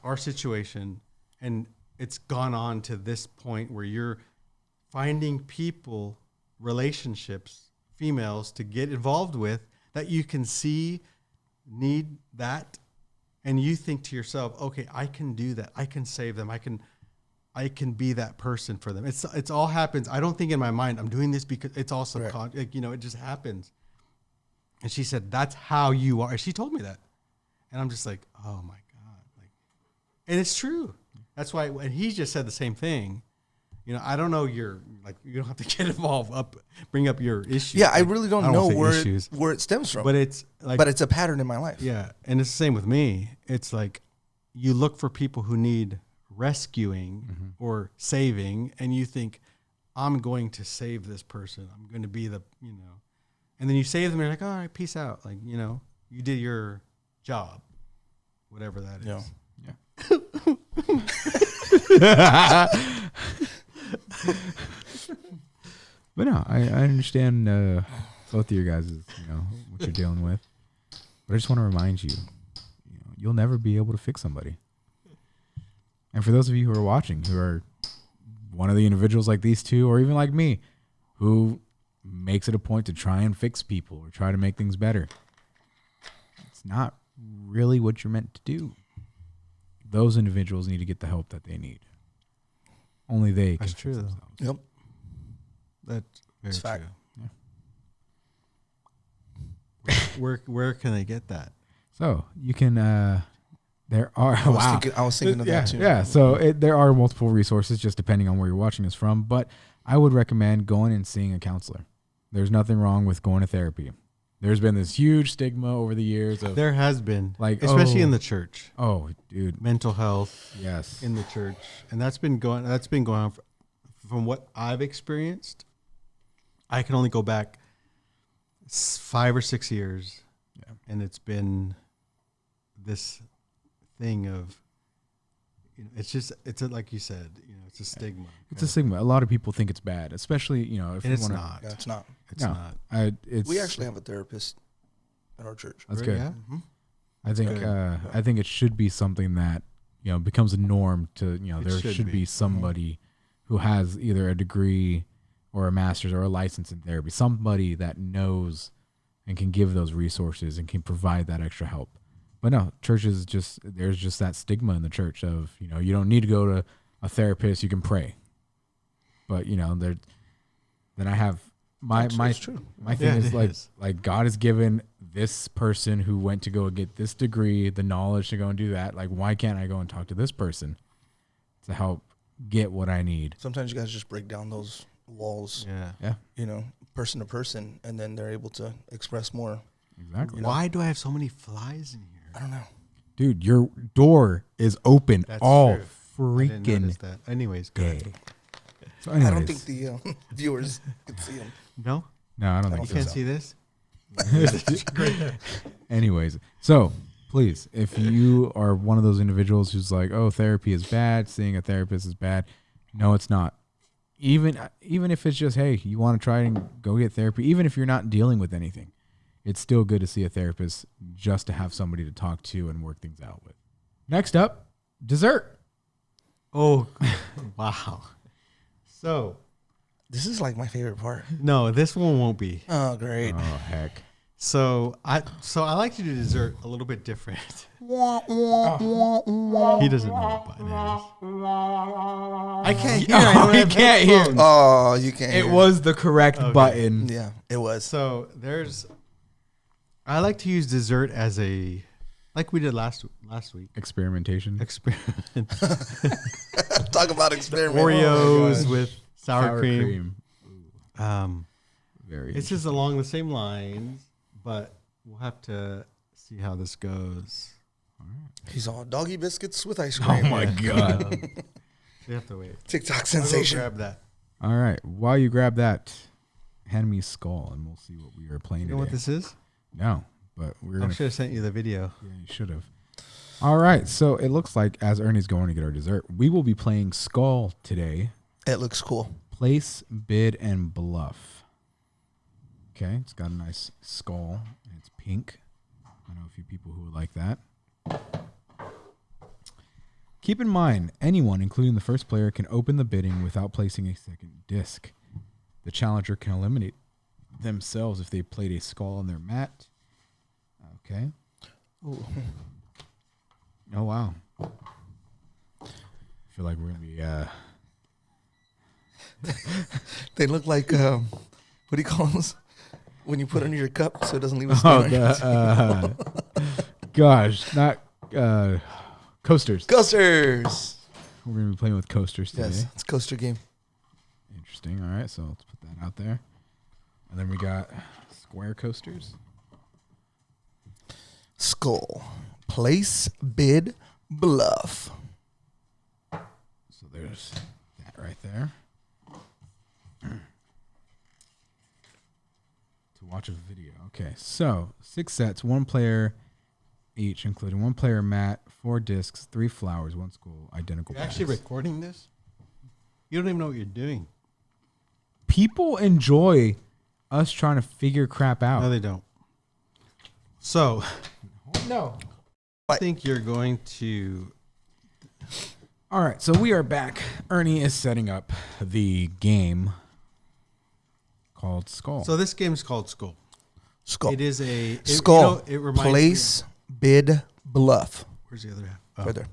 our situation. And it's gone on to this point where you're finding people, relationships, females to get involved with that you can see need that, and you think to yourself, okay, I can do that. I can save them. I can be that person for them. It's all happens. I don't think in my mind I'm doing this because it's all subconscious. Like, it just happens. And she said, that's how you are. She told me that. And I'm just like, oh my God. And it's true. That's why, and he just said the same thing. I don't know you don't have to get involved bring up your issues. Yeah, I really don't know issues, where it stems from. but it's like, but it's a pattern in my life. yeah. And it's the same with me. It's like, you look for people who need rescuing or saving, and you think, I'm going to save this person. I'm going to be and then you save them and you're like, all right, peace out. Like, you did your job, whatever that is. Yeah. But no, I understand both of your guys' what you're dealing with. But I just want to remind you, you'll never be able to fix somebody. And for those of you who are watching, who are one of the individuals like these two, or even like me, who makes it a point to try and fix people or try to make things better, it's not really what you're meant to do. Those individuals need to get the help that they need. Only they That's can true, fix though. themselves. Yep. That's very It's fact. true. Yeah. Where can they get that? So you can. There are. I was thinking of that too. Yeah. So there are multiple resources, just depending on where you're watching this from. But I would recommend going and seeing a counselor. There's nothing wrong with going to therapy. There's been this huge stigma over the years of There has been, oh. especially in the church, oh, dude, mental health yes, in the church, and that's been going on from what I've experienced. I can only go back 5 or 6 years, and it's been this thing of, it's like you said, it's a stigma. it's a stigma. A lot of people think it's bad, especially if And you it's wanna, not. Yeah, it's not. It's no, not. It's We actually have a therapist at our church. that's Really? good. Yeah? I think good. I think it should be something that becomes a norm to there should be be. somebody who has either a degree or a master's or a license in therapy, somebody that knows and can give those resources and can provide that extra help. But no, churches there's just that stigma in the church of you don't need to go to a therapist, you can pray. But then I have my It's true. my thing Yeah, is it like God has given this person who went to go get this degree the knowledge to go and do that. Like, why can't I go and talk to this person to help get what I need? Sometimes you guys just break down those walls, Yeah. Yeah, person to person, and then they're able to express more. exactly. Why do I have so many flies in here? I don't know. Dude, your door is open That's all true. I didn't freaking notice that. Anyways, good. day. So anyways, I don't think the viewers can see them. No, no, I don't you think can't so. see this. Anyways, so please, if you are one of those individuals who's like, oh, therapy is bad, seeing a therapist is bad, no, it's not. Even if it's just, hey, you want to try and go get therapy, even if you're not dealing with anything, it's still good to see a therapist just to have somebody to talk to and work things out with. Next up, dessert. Oh, wow. So, This is like my favorite part. no, this one won't be. Oh, great. Oh, heck. So I like to do dessert a little bit different. He doesn't know what button it is. I can't hear. I don't He have can't hear. headphones. Oh, you can't It hear. was the correct button. Yeah, it was. So I like to use dessert as like we did last week. Experimentation. Experiment. Talk about experiment. Oreos gosh. with sour cream. Very. It's just along the same lines, but we'll have to see how this goes. He's all doggy biscuits with ice Oh cream. my god. We have to wait. TikTok I'll go sensation. grab that. All right. While you grab that, hand me Skull, and we'll see what we are playing You know today. what this is? No, but we're I gonna. should have sent you the video. Yeah, you should have. All right. So it looks like as Ernie's going to get our dessert, we will be playing Skull today. It looks cool. Place, bid, and bluff. Okay, it's got a nice skull and it's pink. I know a few people who would like that. Keep in mind, anyone, including the first player, can open the bidding without placing a second disc. The challenger can eliminate themselves if they played a skull on their mat, Okay. Ooh. Oh wow. I feel like we're gonna be. They look like what do you call those? When you put it under your cup so it doesn't leave a stain. Oh, on your gosh, not coasters. coasters. We're gonna be playing with coasters today. Yes, it's a coaster game. Interesting. All right, so let's put that out there. And then we got square coasters. Skull. Place, bid, bluff. So there's that right there. To watch a video. Okay, so 6 sets, 1 player each, including 1 player mat, 4 discs, 3 flowers, 1 skull, identical. You're actually bags. recording this? You don't even know what you're doing. People enjoy us trying to figure crap out. No, they don't. So, No. I think you're going to. All right, so we are back. Ernie is setting up the game called Skull. So this game's called Skull. Skull. It is a Skull. It reminds Place, bid, bluff. Me, where's the other half? Oh, Right there.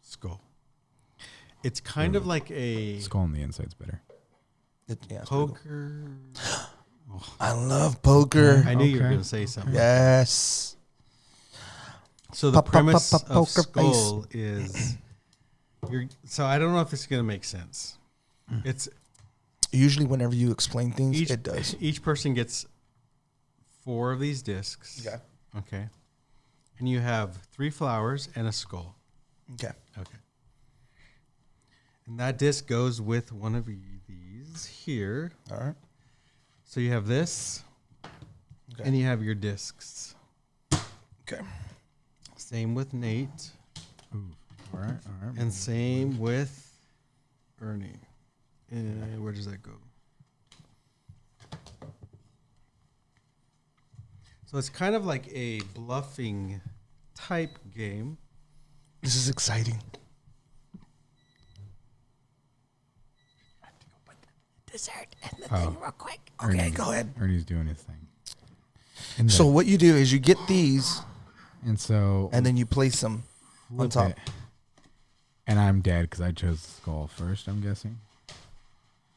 Skull. It's kind of like a Skull on the inside's better. Yeah, it's pretty cool. poker. I love poker. I knew you were Okay. going to say something. Yes. So the premise Poker of face. Skull is so I don't know if this is going to make sense. It's Usually, whenever you explain things, each, it does. Each person gets 4 of these discs. Okay. Okay. And you have 3 flowers and a skull. Okay. Okay. And that disc goes with one of these here. All right. So you have this, Okay. and you have your discs. Okay. Same with Nate, Ooh. All right. and same with Ernie. Where does that go? So it's kind of like a bluffing type game. This is exciting. Dessert and the Oh. thing real quick. Okay, go ahead. Ernie's doing his thing. And So then- what you do is you get these, and so and then you place them on flip top. it. And I'm dead because I chose Skull first, I'm guessing.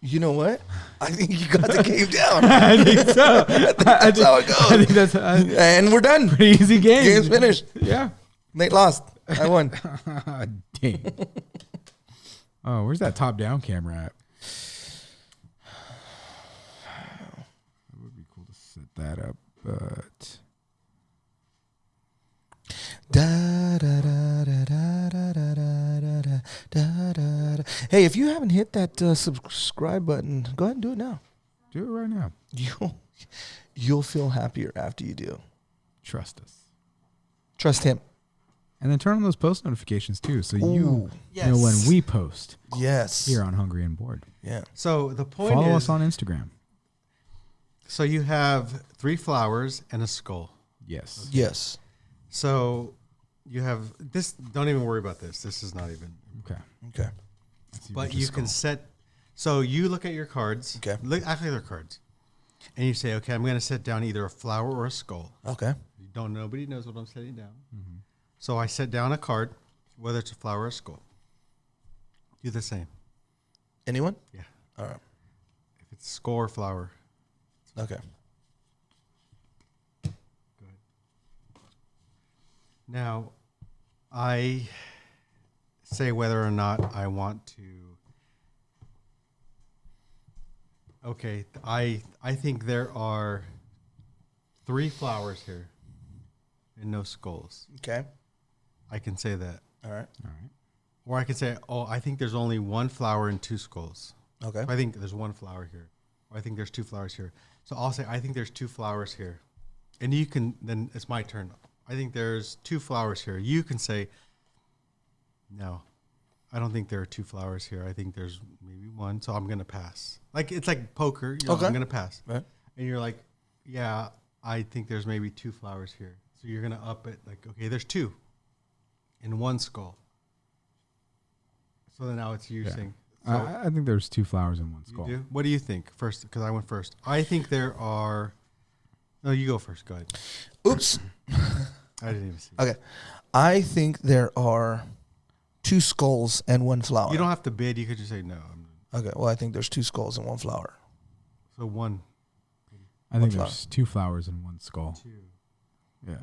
You know what? I think you got the game down. I think so. That's how it I goes. think that's And we're done. pretty easy game. Game's finished. Yeah. Nate lost. I won. Dang. Oh, where's that top-down camera at? It would be cool to set that up, but Da, da, da, da, da, da, da, da, da, da, da. Hey, if you haven't hit that subscribe button, go ahead and do it now. do it right now. You'll feel happier after you do. Trust us. Trust him. And then turn on those post notifications too, so you Ooh. know when we post Yes. here on Hungry and Bored. Yeah. So the point Follow is, us on Instagram. so you have 3 flowers and a skull. Yes. Yes. So you have this. Don't even worry about this. This is not even. Okay. Okay. Let's see But which you is can Skull. set. So you look at your cards. Okay. Actually, they're cards, and you say, "Okay, I'm going to set down either a flower or a skull." Okay. You don't. Nobody knows what I'm setting down. Mm-hmm. So I set down a card, whether it's a flower or a skull. Do the same. Anyone? Yeah. All right. If it's skull or flower. Okay. Go ahead. Now, I say whether or not I want to. Okay, I think there are 3 flowers here and no skulls. Okay. I can say that. All right. All right. Or I could say, oh, I think there's only 1 flower and 2 skulls. Okay. I think there's 1 flower here. Or I think there's 2 flowers here. So I'll say, I think there's 2 flowers here. And you can, then it's my turn. I think there's 2 flowers here. You can say, no, I don't think there are 2 flowers here. I think there's maybe 1. So I'm going to pass. Like, it's like poker. You know, Okay. I'm going to pass. Right. And you're like, yeah, I think there's maybe 2 flowers here. So you're going to up it. Like, okay, there's 2 and 1 skull. So then now it's you Yeah. saying. So I think there's 2 flowers and 1 you skull. do? What do you think first? Because I went first. I think there's No, you go first. Go ahead. Oops. I didn't even see. Okay. I think there are 2 skulls and 1 flower. You don't have to bid. You could just say no. Okay. Well, I think there's 2 skulls and 1 flower. So 1. I think One there's 2 flowers and 1 skull. 2. Yeah.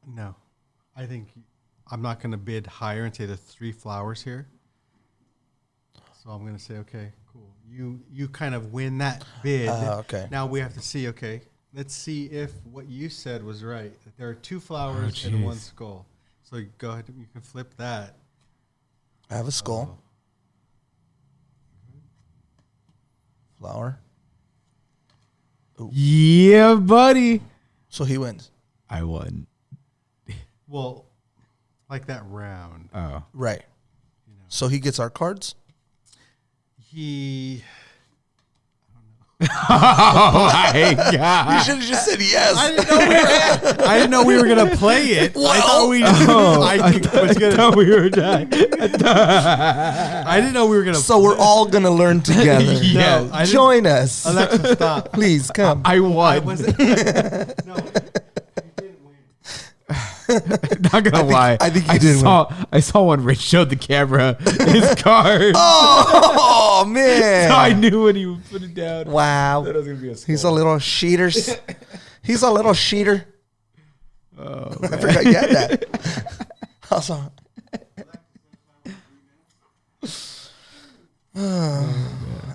No, I think I'm not going to bid higher and say there's 3 flowers here. So I'm going to say, okay, cool. You kind of win that bid. Okay. Now we have to see. Okay, let's see if what you said was right. That there are 2 flowers and 1 skull. So you go ahead. You can flip that. I have a skull. Flower. Ooh. Yeah, buddy. So he wins. I won. Well, like that round. Oh. Right. You know. So he gets our cards? He. Oh my god! You should have just said yes. I didn't know we were gonna play it. I thought we. I thought we were done. I didn't know we were gonna. So we're all going to learn together. Yeah. No, I didn't- Join us. Alexa, stop. Please come. I won. No, you didn't win. Not gonna lie. I think you did I saw when Rich showed the camera his card. Oh, man. So I knew when he would put it down. Wow. That was gonna be a skull. He's a little cheater. He's a little cheater. Oh, I forgot you had that. Also,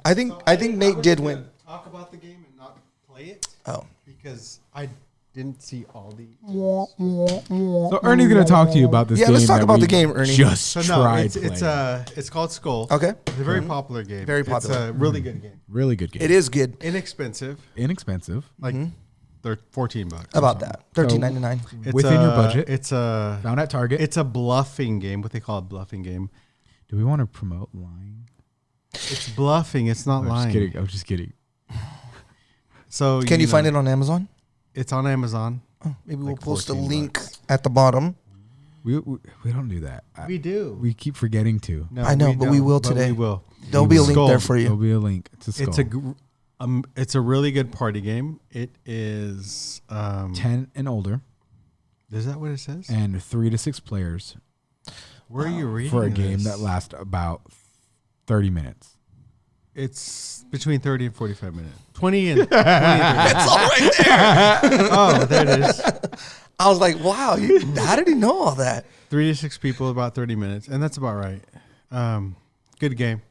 I think Nate did win. Talk about the game and not play it Oh. because I didn't see all the. So Ernie's gonna talk to you about this Yeah, game. let's talk that about we the game, Ernie. Just So no, tried it's called Skull. Okay. It's a very popular game. Very popular. It's a really good game. really good game. It is good. Inexpensive, Inexpensive. like they're $14. About that. $13.99. It's Within your budget. It's a Found at Target. it's a bluffing game. What they call a bluffing game. Do we want to promote lying? It's bluffing. It's not I'm lying. just kidding. I'm just kidding. So Can you find it on Amazon? It's on Amazon. Oh, maybe we'll Like post a 14 link bucks. at the bottom. We don't do that. We do. We keep forgetting to. No, I know, but we don't, will but today. We will. There'll be a link Skull. there for There'll you. be a link to Skull. It's a really good party game. It is 10 and older, Is that what it says? and 3 to 6 players Where are you reading for a game this? that lasts about 30 minutes. It's between 30 and 45 minutes. 20 and 30. It's all right there. Oh, there it is. I was like, wow, how did he know all that? 3 to 6 people, about 30 minutes, and that's about right. Good game.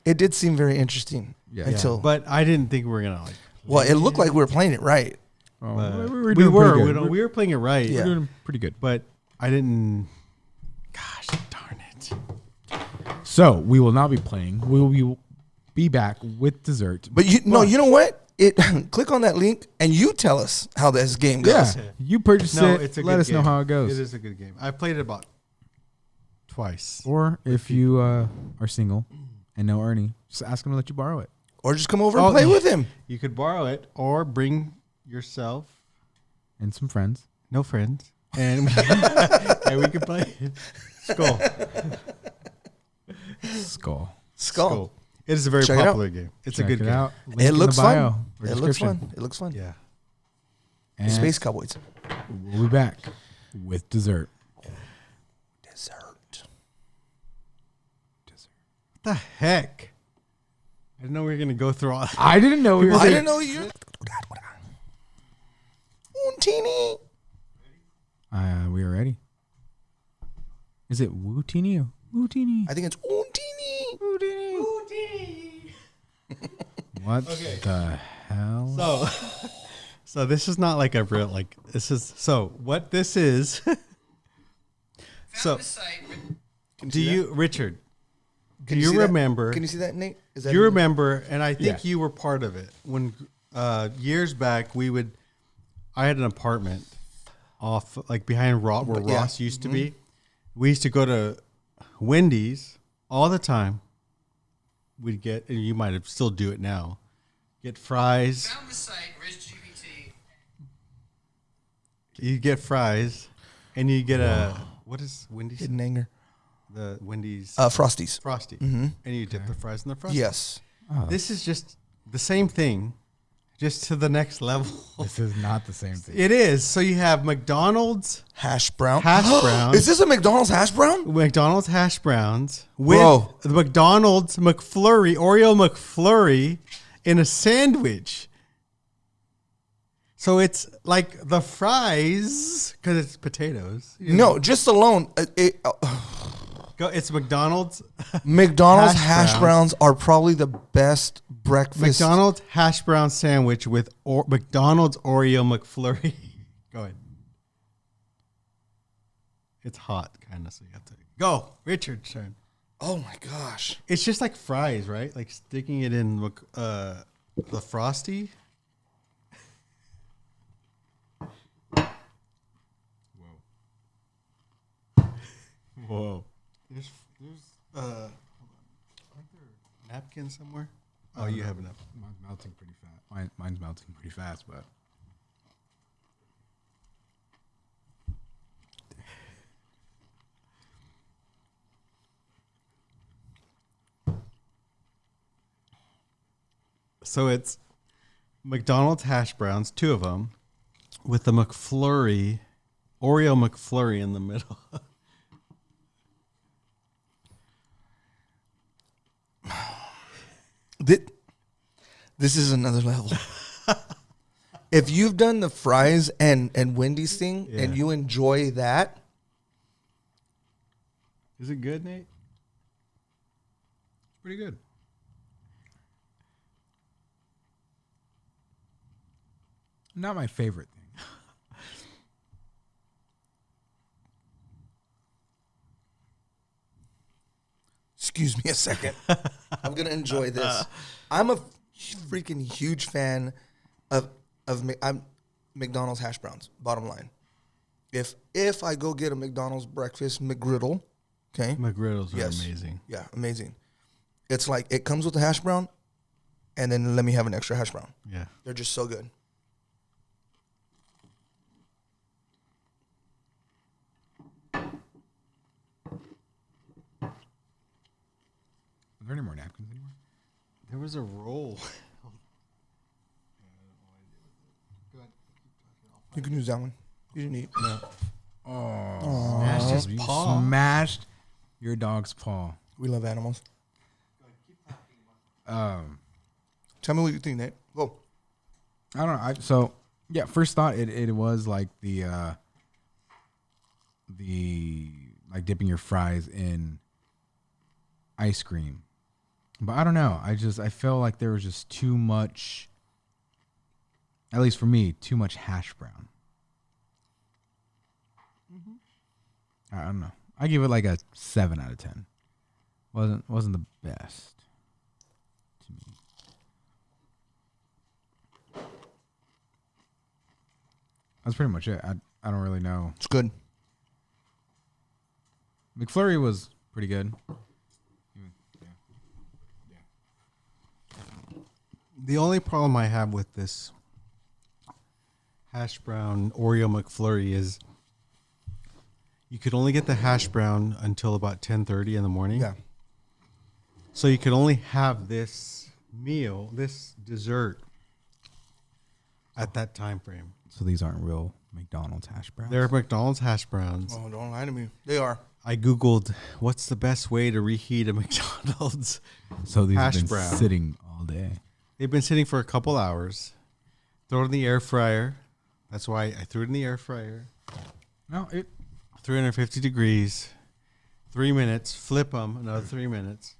It did seem very interesting Yeah. until. But I didn't think we were gonna like. Well, it looked like we were playing it right. Oh, But we were doing pretty good. we were playing it right. Yeah. We're doing pretty good. But I didn't. Gosh darn it! So we will not be playing. We will be back with dessert. But you know what? It click on that link and you tell us how this game goes. Yeah, you purchase No, it. it's a Let good us know game. how it goes. It is a good game. I played it about twice. Or if you are single and know Ernie, just ask him to let you borrow it. Or just come over and play with him. You could borrow it or bring yourself. And some friends. No friends. And we could play Skull. Skull. It is a very Check it out. popular game. It's Check a good it game. out. Link It in looks the bio fun. or It looks description. fun. It looks fun. Yeah. And Space Cowboys. we'll be back with dessert. Dessert. What the heck? I didn't know we were gonna go through all. I didn't know we were. I didn't know you. Teeny. We are ready. Is it Wootini or Wootini? I think it's Teeny. What the hell? So this is not like a real like. This is so what this is. So do you, Richard? Do you see that? remember? Can you see that, Nate? Is that Do you remember? And I think Yeah. you were part of it when years back I had an apartment off like behind where Yeah. Ross used to be. We used to go to Wendy's all the time. We'd get, and you might have still do it now. Get fries. Found the site, RizGBT. You get fries, and you get what is Wendy's? Hidden anger? The Wendy's Frosties. Frosty, Mhm. and you dip the fries in the Frosty. Yes. Oh, This is just the same thing, just to the next level. this is not the same thing. It is. So you have McDonald's Hash brown. hash browns. Is this a McDonald's hash brown? McDonald's hash browns with Bro. the McDonald's McFlurry, Oreo McFlurry in a sandwich. So it's like the fries, because it's potatoes. You know. No, just alone. It's McDonald's. McDonald's Hash hash browns are probably the best breakfast. McDonald's hash brown sandwich with McDonald's Oreo McFlurry. Go ahead. It's hot, kind of, so you have to go. Richard's turn. Oh my gosh. It's just like fries, right? Like sticking it in the Frosty. Whoa. There's aren't there napkins somewhere? Oh, you have enough. Mine's melting pretty fast. Mine's melting pretty fast, but. So it's McDonald's hash browns, 2 of them, with the McFlurry, Oreo McFlurry in the middle. This is another level. If you've done the fries and Wendy's thing and you enjoy that, Is it good, Nate? Pretty good. Not my favorite thing. excuse me a second. I'm gonna enjoy this. I'm a freaking huge fan of McDonald's hash browns. Bottom line, if I go get a McDonald's breakfast McGriddle, okay, McGriddles Yes. are amazing. yeah, amazing. It's like it comes with the hash brown, and then let me have an extra hash brown. Yeah. They're just so good. Are there any more napkins anymore? There was a roll. You can use that one. You didn't eat. No. Oh, Smashed his you paw. smashed your dog's paw. We love animals. Um, Tell me what you think, Nate. Go. I don't know. So yeah, first thought it was like the like dipping your fries in ice cream, but I don't know. I feel like there was just too much. At least for me, too much hash brown. I don't know. I give it like a 7 out of 10. Wasn't the best to me. That's pretty much it. I don't really know. It's good. McFlurry was pretty good. The only problem I have with this hash brown Oreo McFlurry is you could only get the hash brown until about 10:30 in the morning. Yeah. So you could only have this meal, this dessert at that time frame. So these aren't real McDonald's hash browns. They're McDonald's hash browns. Oh, don't lie to me. They are. I Googled what's the best way to reheat a McDonald's. So these have hash been brown. sitting all day. They've been sitting for a couple hours. Throw it in the air fryer. That's why I threw it in the air fryer. No, 350 degrees. 3 minutes. Flip them another 3 minutes.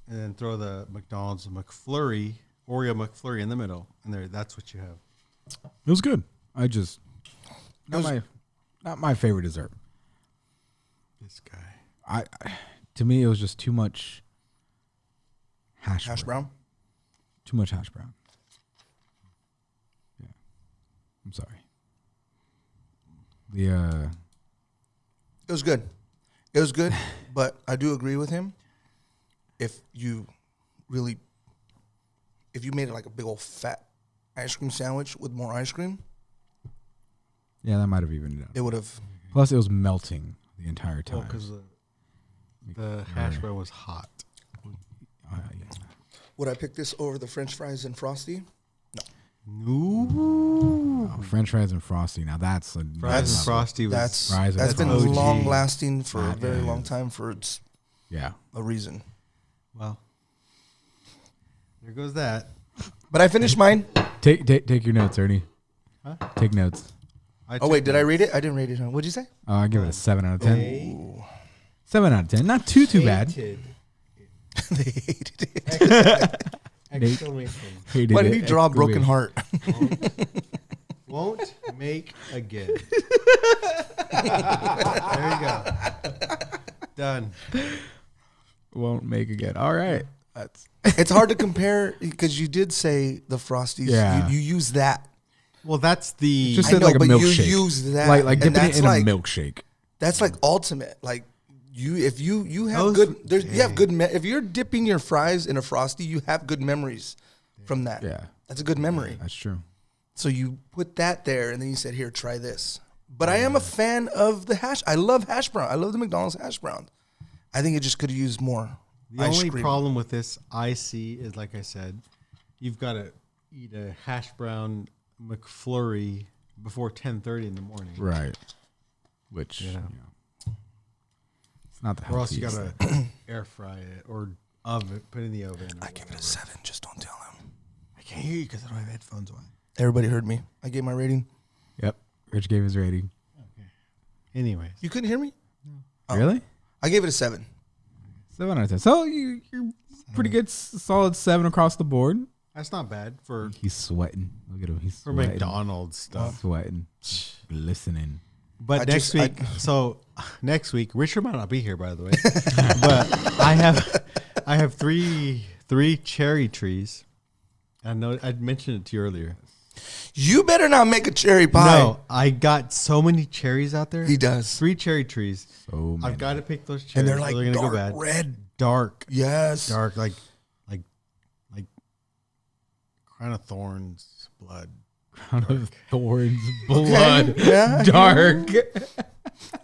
And then throw the McDonald's McFlurry, Oreo McFlurry in the middle. And there, that's what you have. it was good. I just not my favorite dessert. This guy. To me it was just too much hash Brown. Too much hash brown. Yeah. I'm sorry. It was good. It was good, but I do agree with him. If you made it like a big old fat ice cream sandwich with more ice cream, Yeah, that might have evened it out. it would have. Plus, it was melting the entire time. Oh, because the hash brown was hot. Yeah. Would I pick this over the French fries and Frosty? No. Oh, French fries and Frosty. Now that's a Fries and Frosty was That's been OG. long lasting for a very is. long time for its Yeah. a reason. well. There goes that. But I finished mine. Take your notes, Ernie. Huh? Take notes. Oh wait, did I read it? I didn't read it. What'd you say? I give it a 7 out of 10. Ooh. 7 out of 10. Not too bad. They hated it. Exclamation. Hated Why did it. he draw a broken heart? Won't make again. There you go. Done. Won't make again. All right. That's It's hard to compare because you did say the Frosties. Yeah. You use that. Well, that's the. just I said know, like a but you milkshake. use that, like and dipping it that's in like- a milkshake. That's like ultimate. Like if you have Those- good, you have good. If you're dipping your fries in a Frosty, you have good memories from that. Yeah. That's a good memory. That's true. So you put that there, and then you said, "Here, try this." But I am a fan of the hash. I love hash brown. I love the McDonald's hash brown. I think it just could have used more. The ice only cream. problem with this I see is, like I said, you've got to eat a hash brown McFlurry before 10:30 in the morning. Right. Which, Yeah. it's not the Or else you healthiest. got to air fry it or oven, put it in the oven. or I give it a whatever. 7. Just don't tell him. I can't hear you because I don't have headphones on. Everybody heard me. I gave my rating. Yep. Rich gave his rating. Anyways, You couldn't hear me? Oh. Really? I gave it a 7. 7 out of 10. So you're pretty good, solid 7 across the board. that's not bad for He's sweating. Look at him. He's for sweating. McDonald's stuff. Sweating. Glistening. But I next just- week, next week, Richard might not be here, by the way. But I have three cherry trees. I know I mentioned it to you earlier. You better not make a cherry pie. No, I got so many cherries out there. He does. 3 cherry trees. So many. I've got to pick those cherries. And they're or like gonna dark go bad. red. Dark, Yes. dark, like crown of thorns, blood. Crown of thorns, blood, Yeah. dark.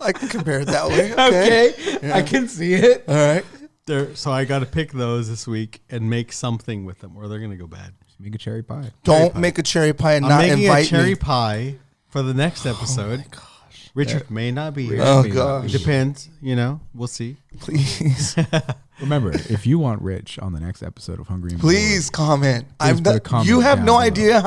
I can compare it that way. Okay. Okay. I can see it. All right. So I got to pick those this week and make something with them, or they're gonna go bad. Just make a cherry pie. Don't pie. make a cherry pie and I'm not making invite a cherry me. pie for the next episode. Richard may not be here. Oh, Maybe gosh. It depends. We'll see. Please. Remember, if you want Rich on the next episode of Hungry and Please comment. Please put a comment You have down no below. idea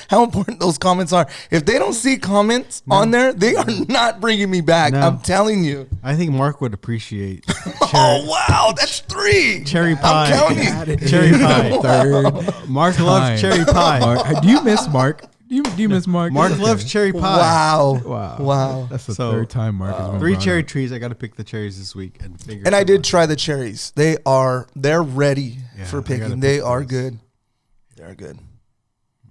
how important those comments are. If they don't see comments on there, they are not bringing me back. No. I'm telling you. I think Mark would appreciate Oh wow, that's 3. cherry pie. I'm counting. Cherry pie. Third Mark time. loves cherry pie. Mark, do you miss Mark? Do you miss Mark? Mark It's loves okay. cherry pie. Wow. Wow. Wow. That's the So, third time Mark has been 3 brought cherry up. trees. I got to pick the cherries this week and figure. And I did something try the cherries. They're ready Yeah, for I gotta picking. pick They are those. good. They're good. out.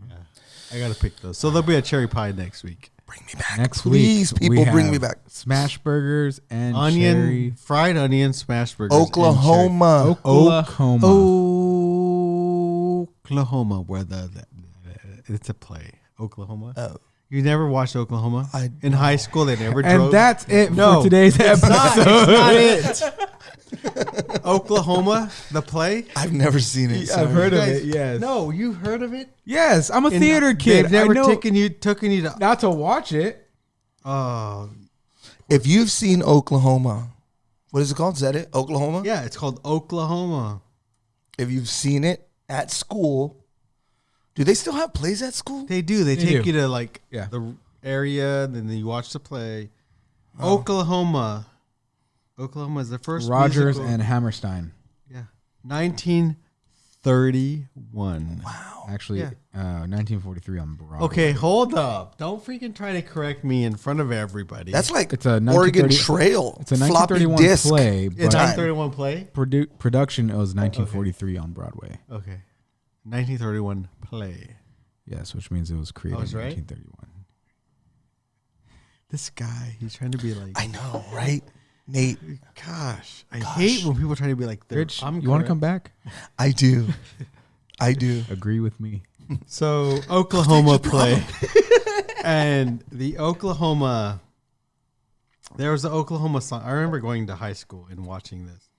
Yeah. I got to pick those. So there'll be a cherry pie next week. Bring me back. Next Please, week, people, we bring have me back. Smash burgers and Onion, fried onion smash burgers. and Oklahoma. Oklahoma. Oklahoma, where it's a play. Oklahoma. Oh. You never watched Oklahoma? I- In high school, they never drove. And that's it No, for today's episode. It's not it. Oklahoma, the play. I've never seen it. I've sorry. heard of You it. Yes. No, you heard of it? Yes, I'm a In- theater kid. They've never I know, taken you to. not to watch it. Oh, If you've seen Oklahoma, what is it called? Is that it? Oklahoma? yeah, it's called Oklahoma. If you've seen it at school, do they still have plays at school? They do. They They take do. you to like Yeah. the area, then you watch the play. Oklahoma. Oklahoma is the first Rogers musical- and Hammerstein. yeah, 1931. Wow. Actually, Yeah. 1943 on Broadway. Okay, hold up! Don't freaking try to correct me in front of everybody. That's like It's a Oregon 1930 Trail. It's a floppy 1931 disk. play, it's but 1931 play. production was 1943 on Broadway. Okay, 1931 play. Yes, which means it was created was in right? 1931. This guy, he's trying to be like. I know, right? Nate, Gosh, I hate when people try to be like. Rich, I'm you want to correct. come back? I do. I do. Agree with me. So Oklahoma play, and the Oklahoma. There was the Oklahoma song. I remember going to high school and watching this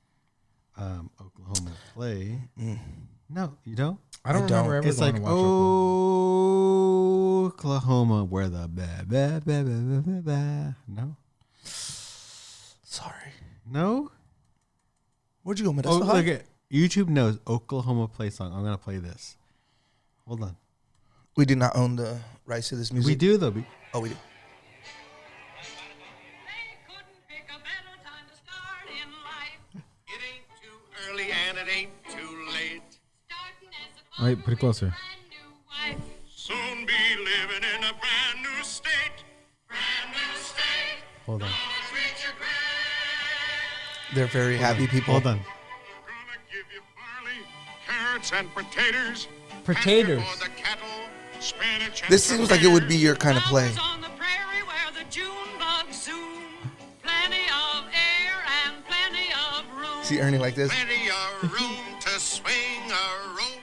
Oklahoma play. No, you don't. I don't I don't. remember ever It's going like to watch Oklahoma. Oklahoma, where the blah, blah, blah, blah, blah, blah. No, Sorry. no. Where'd you go, Oh, Modesto High? look at YouTube knows Oklahoma play song. I'm gonna play this. Hold on. We do not own the rights to this music. We do though. Oh, we do. They couldn't pick a better time to start in life. It ain't too early and it ain't too late. Starting as a Wait, put it closer. brand new wife. Soon be living in a brand new state. Brand new state. Hold on. Reach your grand. They're very happy people. Hold on. Gonna give you barley, carrots, and potatoes. Potatoes. Pasture for the cattle, spinach and This seems like it would be your kind of play. Flowers on the prairie where the June bugs zoom. Plenty of air and plenty of room. See Ernie like this? plenty of room to swing a rope.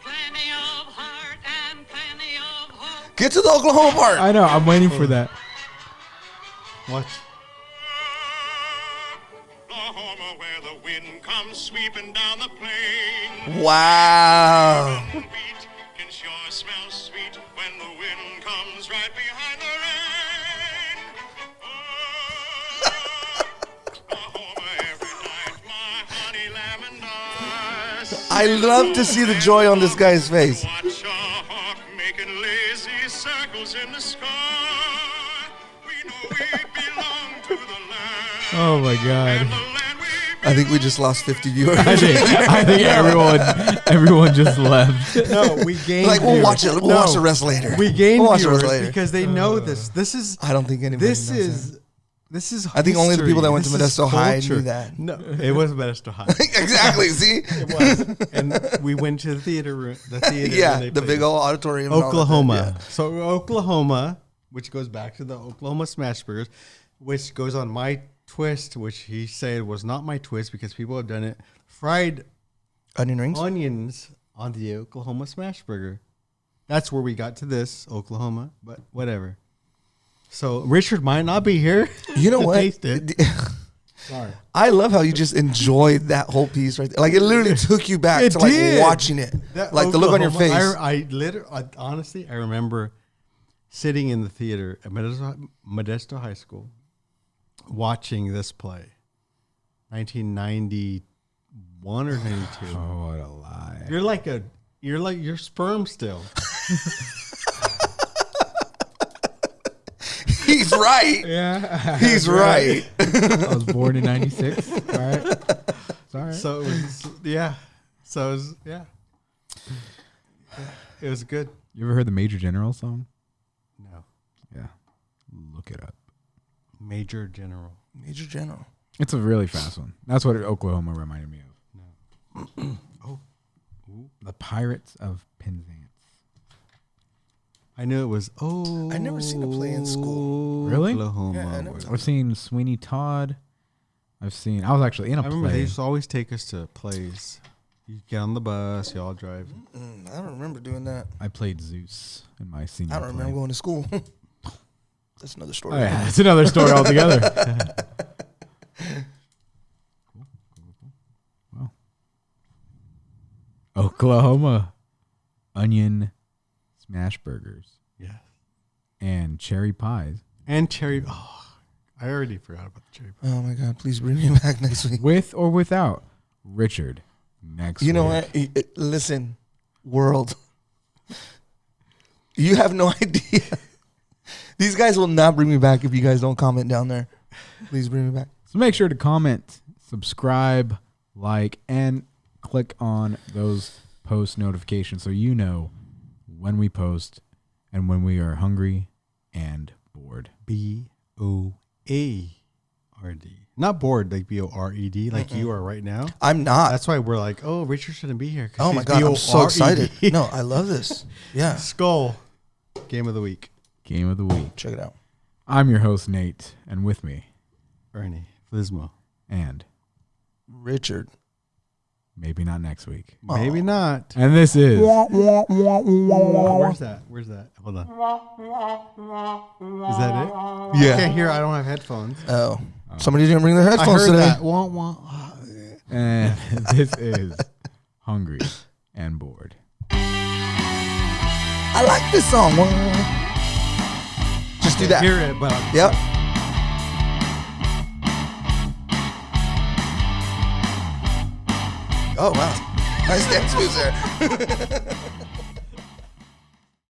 Plenty of heart and plenty of hope. Get to the Oklahoma part. I know. I'm waiting for that. Watch. Oklahoma, where the wind comes sweeping down the plain. Wow. Drum beat can sure smell sweet when the wind comes right behind the rain. Oh, Oklahoma, every night, my honey lamb and I. I love to see the joy on this guy's face. Watch a hawk making lazy circles in the sky. We know we belong to the land. Oh my And god. the land we I think we just lost 50 viewers. I think everyone just left. No, we gained. Like, we'll viewers. watch it. We'll No, watch the rest later. We gained We'll watch the viewers rest later. because they know this. This is. I don't think anybody This knows is. that. This is. I think only the people that went to This is Modesto High culture. knew that. No, it was Modesto High. Exactly. See? It was, and we went to the theater room. The theater. Yeah, and they the played big old auditorium. and all that. Oklahoma. Yeah. So Oklahoma, which goes back to the Oklahoma Smash Burgers, which goes on my twist, which he said was not my twist because people have done it. Fried Onion rings. onions on the Oklahoma Smash Burger. That's where we got to this, Oklahoma, but whatever. So Richard might not be here. You know to what? taste it. Sorry. I love how you just enjoyed that whole piece right there. Like, it literally took you back It to like did. watching it. That Like the look on your face. Oklahoma, honestly, I remember sitting in the theater at Modesto High School watching this play. 1991 or 92. Oh, what a lie. You're like your sperm still. He's right. Yeah. He's right. I was born in 96. All right. It's all right. So it was yeah. So it was yeah. It was good. You ever heard the Major General song? No. Yeah. Look it up. Major General. Major General. It's a really fast one. That's what Oklahoma reminded me of. The Pirates of Penzance. I knew it was I never seen a play in school. Really? Oklahoma. Yeah, I never where- I've seen Sweeney Todd. I was actually in a I remember they play. used to always take us to plays. You get on the bus, you all drive. I don't remember doing that. I played Zeus in my senior I don't remember play. going to school. That's another story. Oh, yeah, it's another story altogether. Wow. Oklahoma onion smash burgers Yeah. and cherry pies And cherry. Oh, I already forgot about the cherry pie. Oh my God! Please bring me back next week. with or without Richard next You know week. what? Listen, world. You have no idea. These guys will not bring me back if you guys don't comment down there. Please bring me back. So make sure to comment, subscribe, like, and click on those post notifications so you know when we post and when we are hungry and bored. BOARD. Not bored, like BORED, like you are right now. I'm not. That's why we're like, oh, Richard shouldn't be here. 'cause Oh my he's God! I'm so BORED. excited. No, I love this. Yeah, Skull. Game of the week. Game of the week. check it out. I'm your host, Nate, and with me, Ernie. Flismo. and Richard. maybe not next week. Maybe not. And this is Where's that? Where's that? Hold on. Is that it? I Yeah. can't hear. I don't have headphones. Oh, somebody didn't bring their I headphones heard today. that. Wah, wah. and this is Hungry and Board. I like this song. Just do that. Hear it, but Yep. Oh, wow. Nice dance moves there.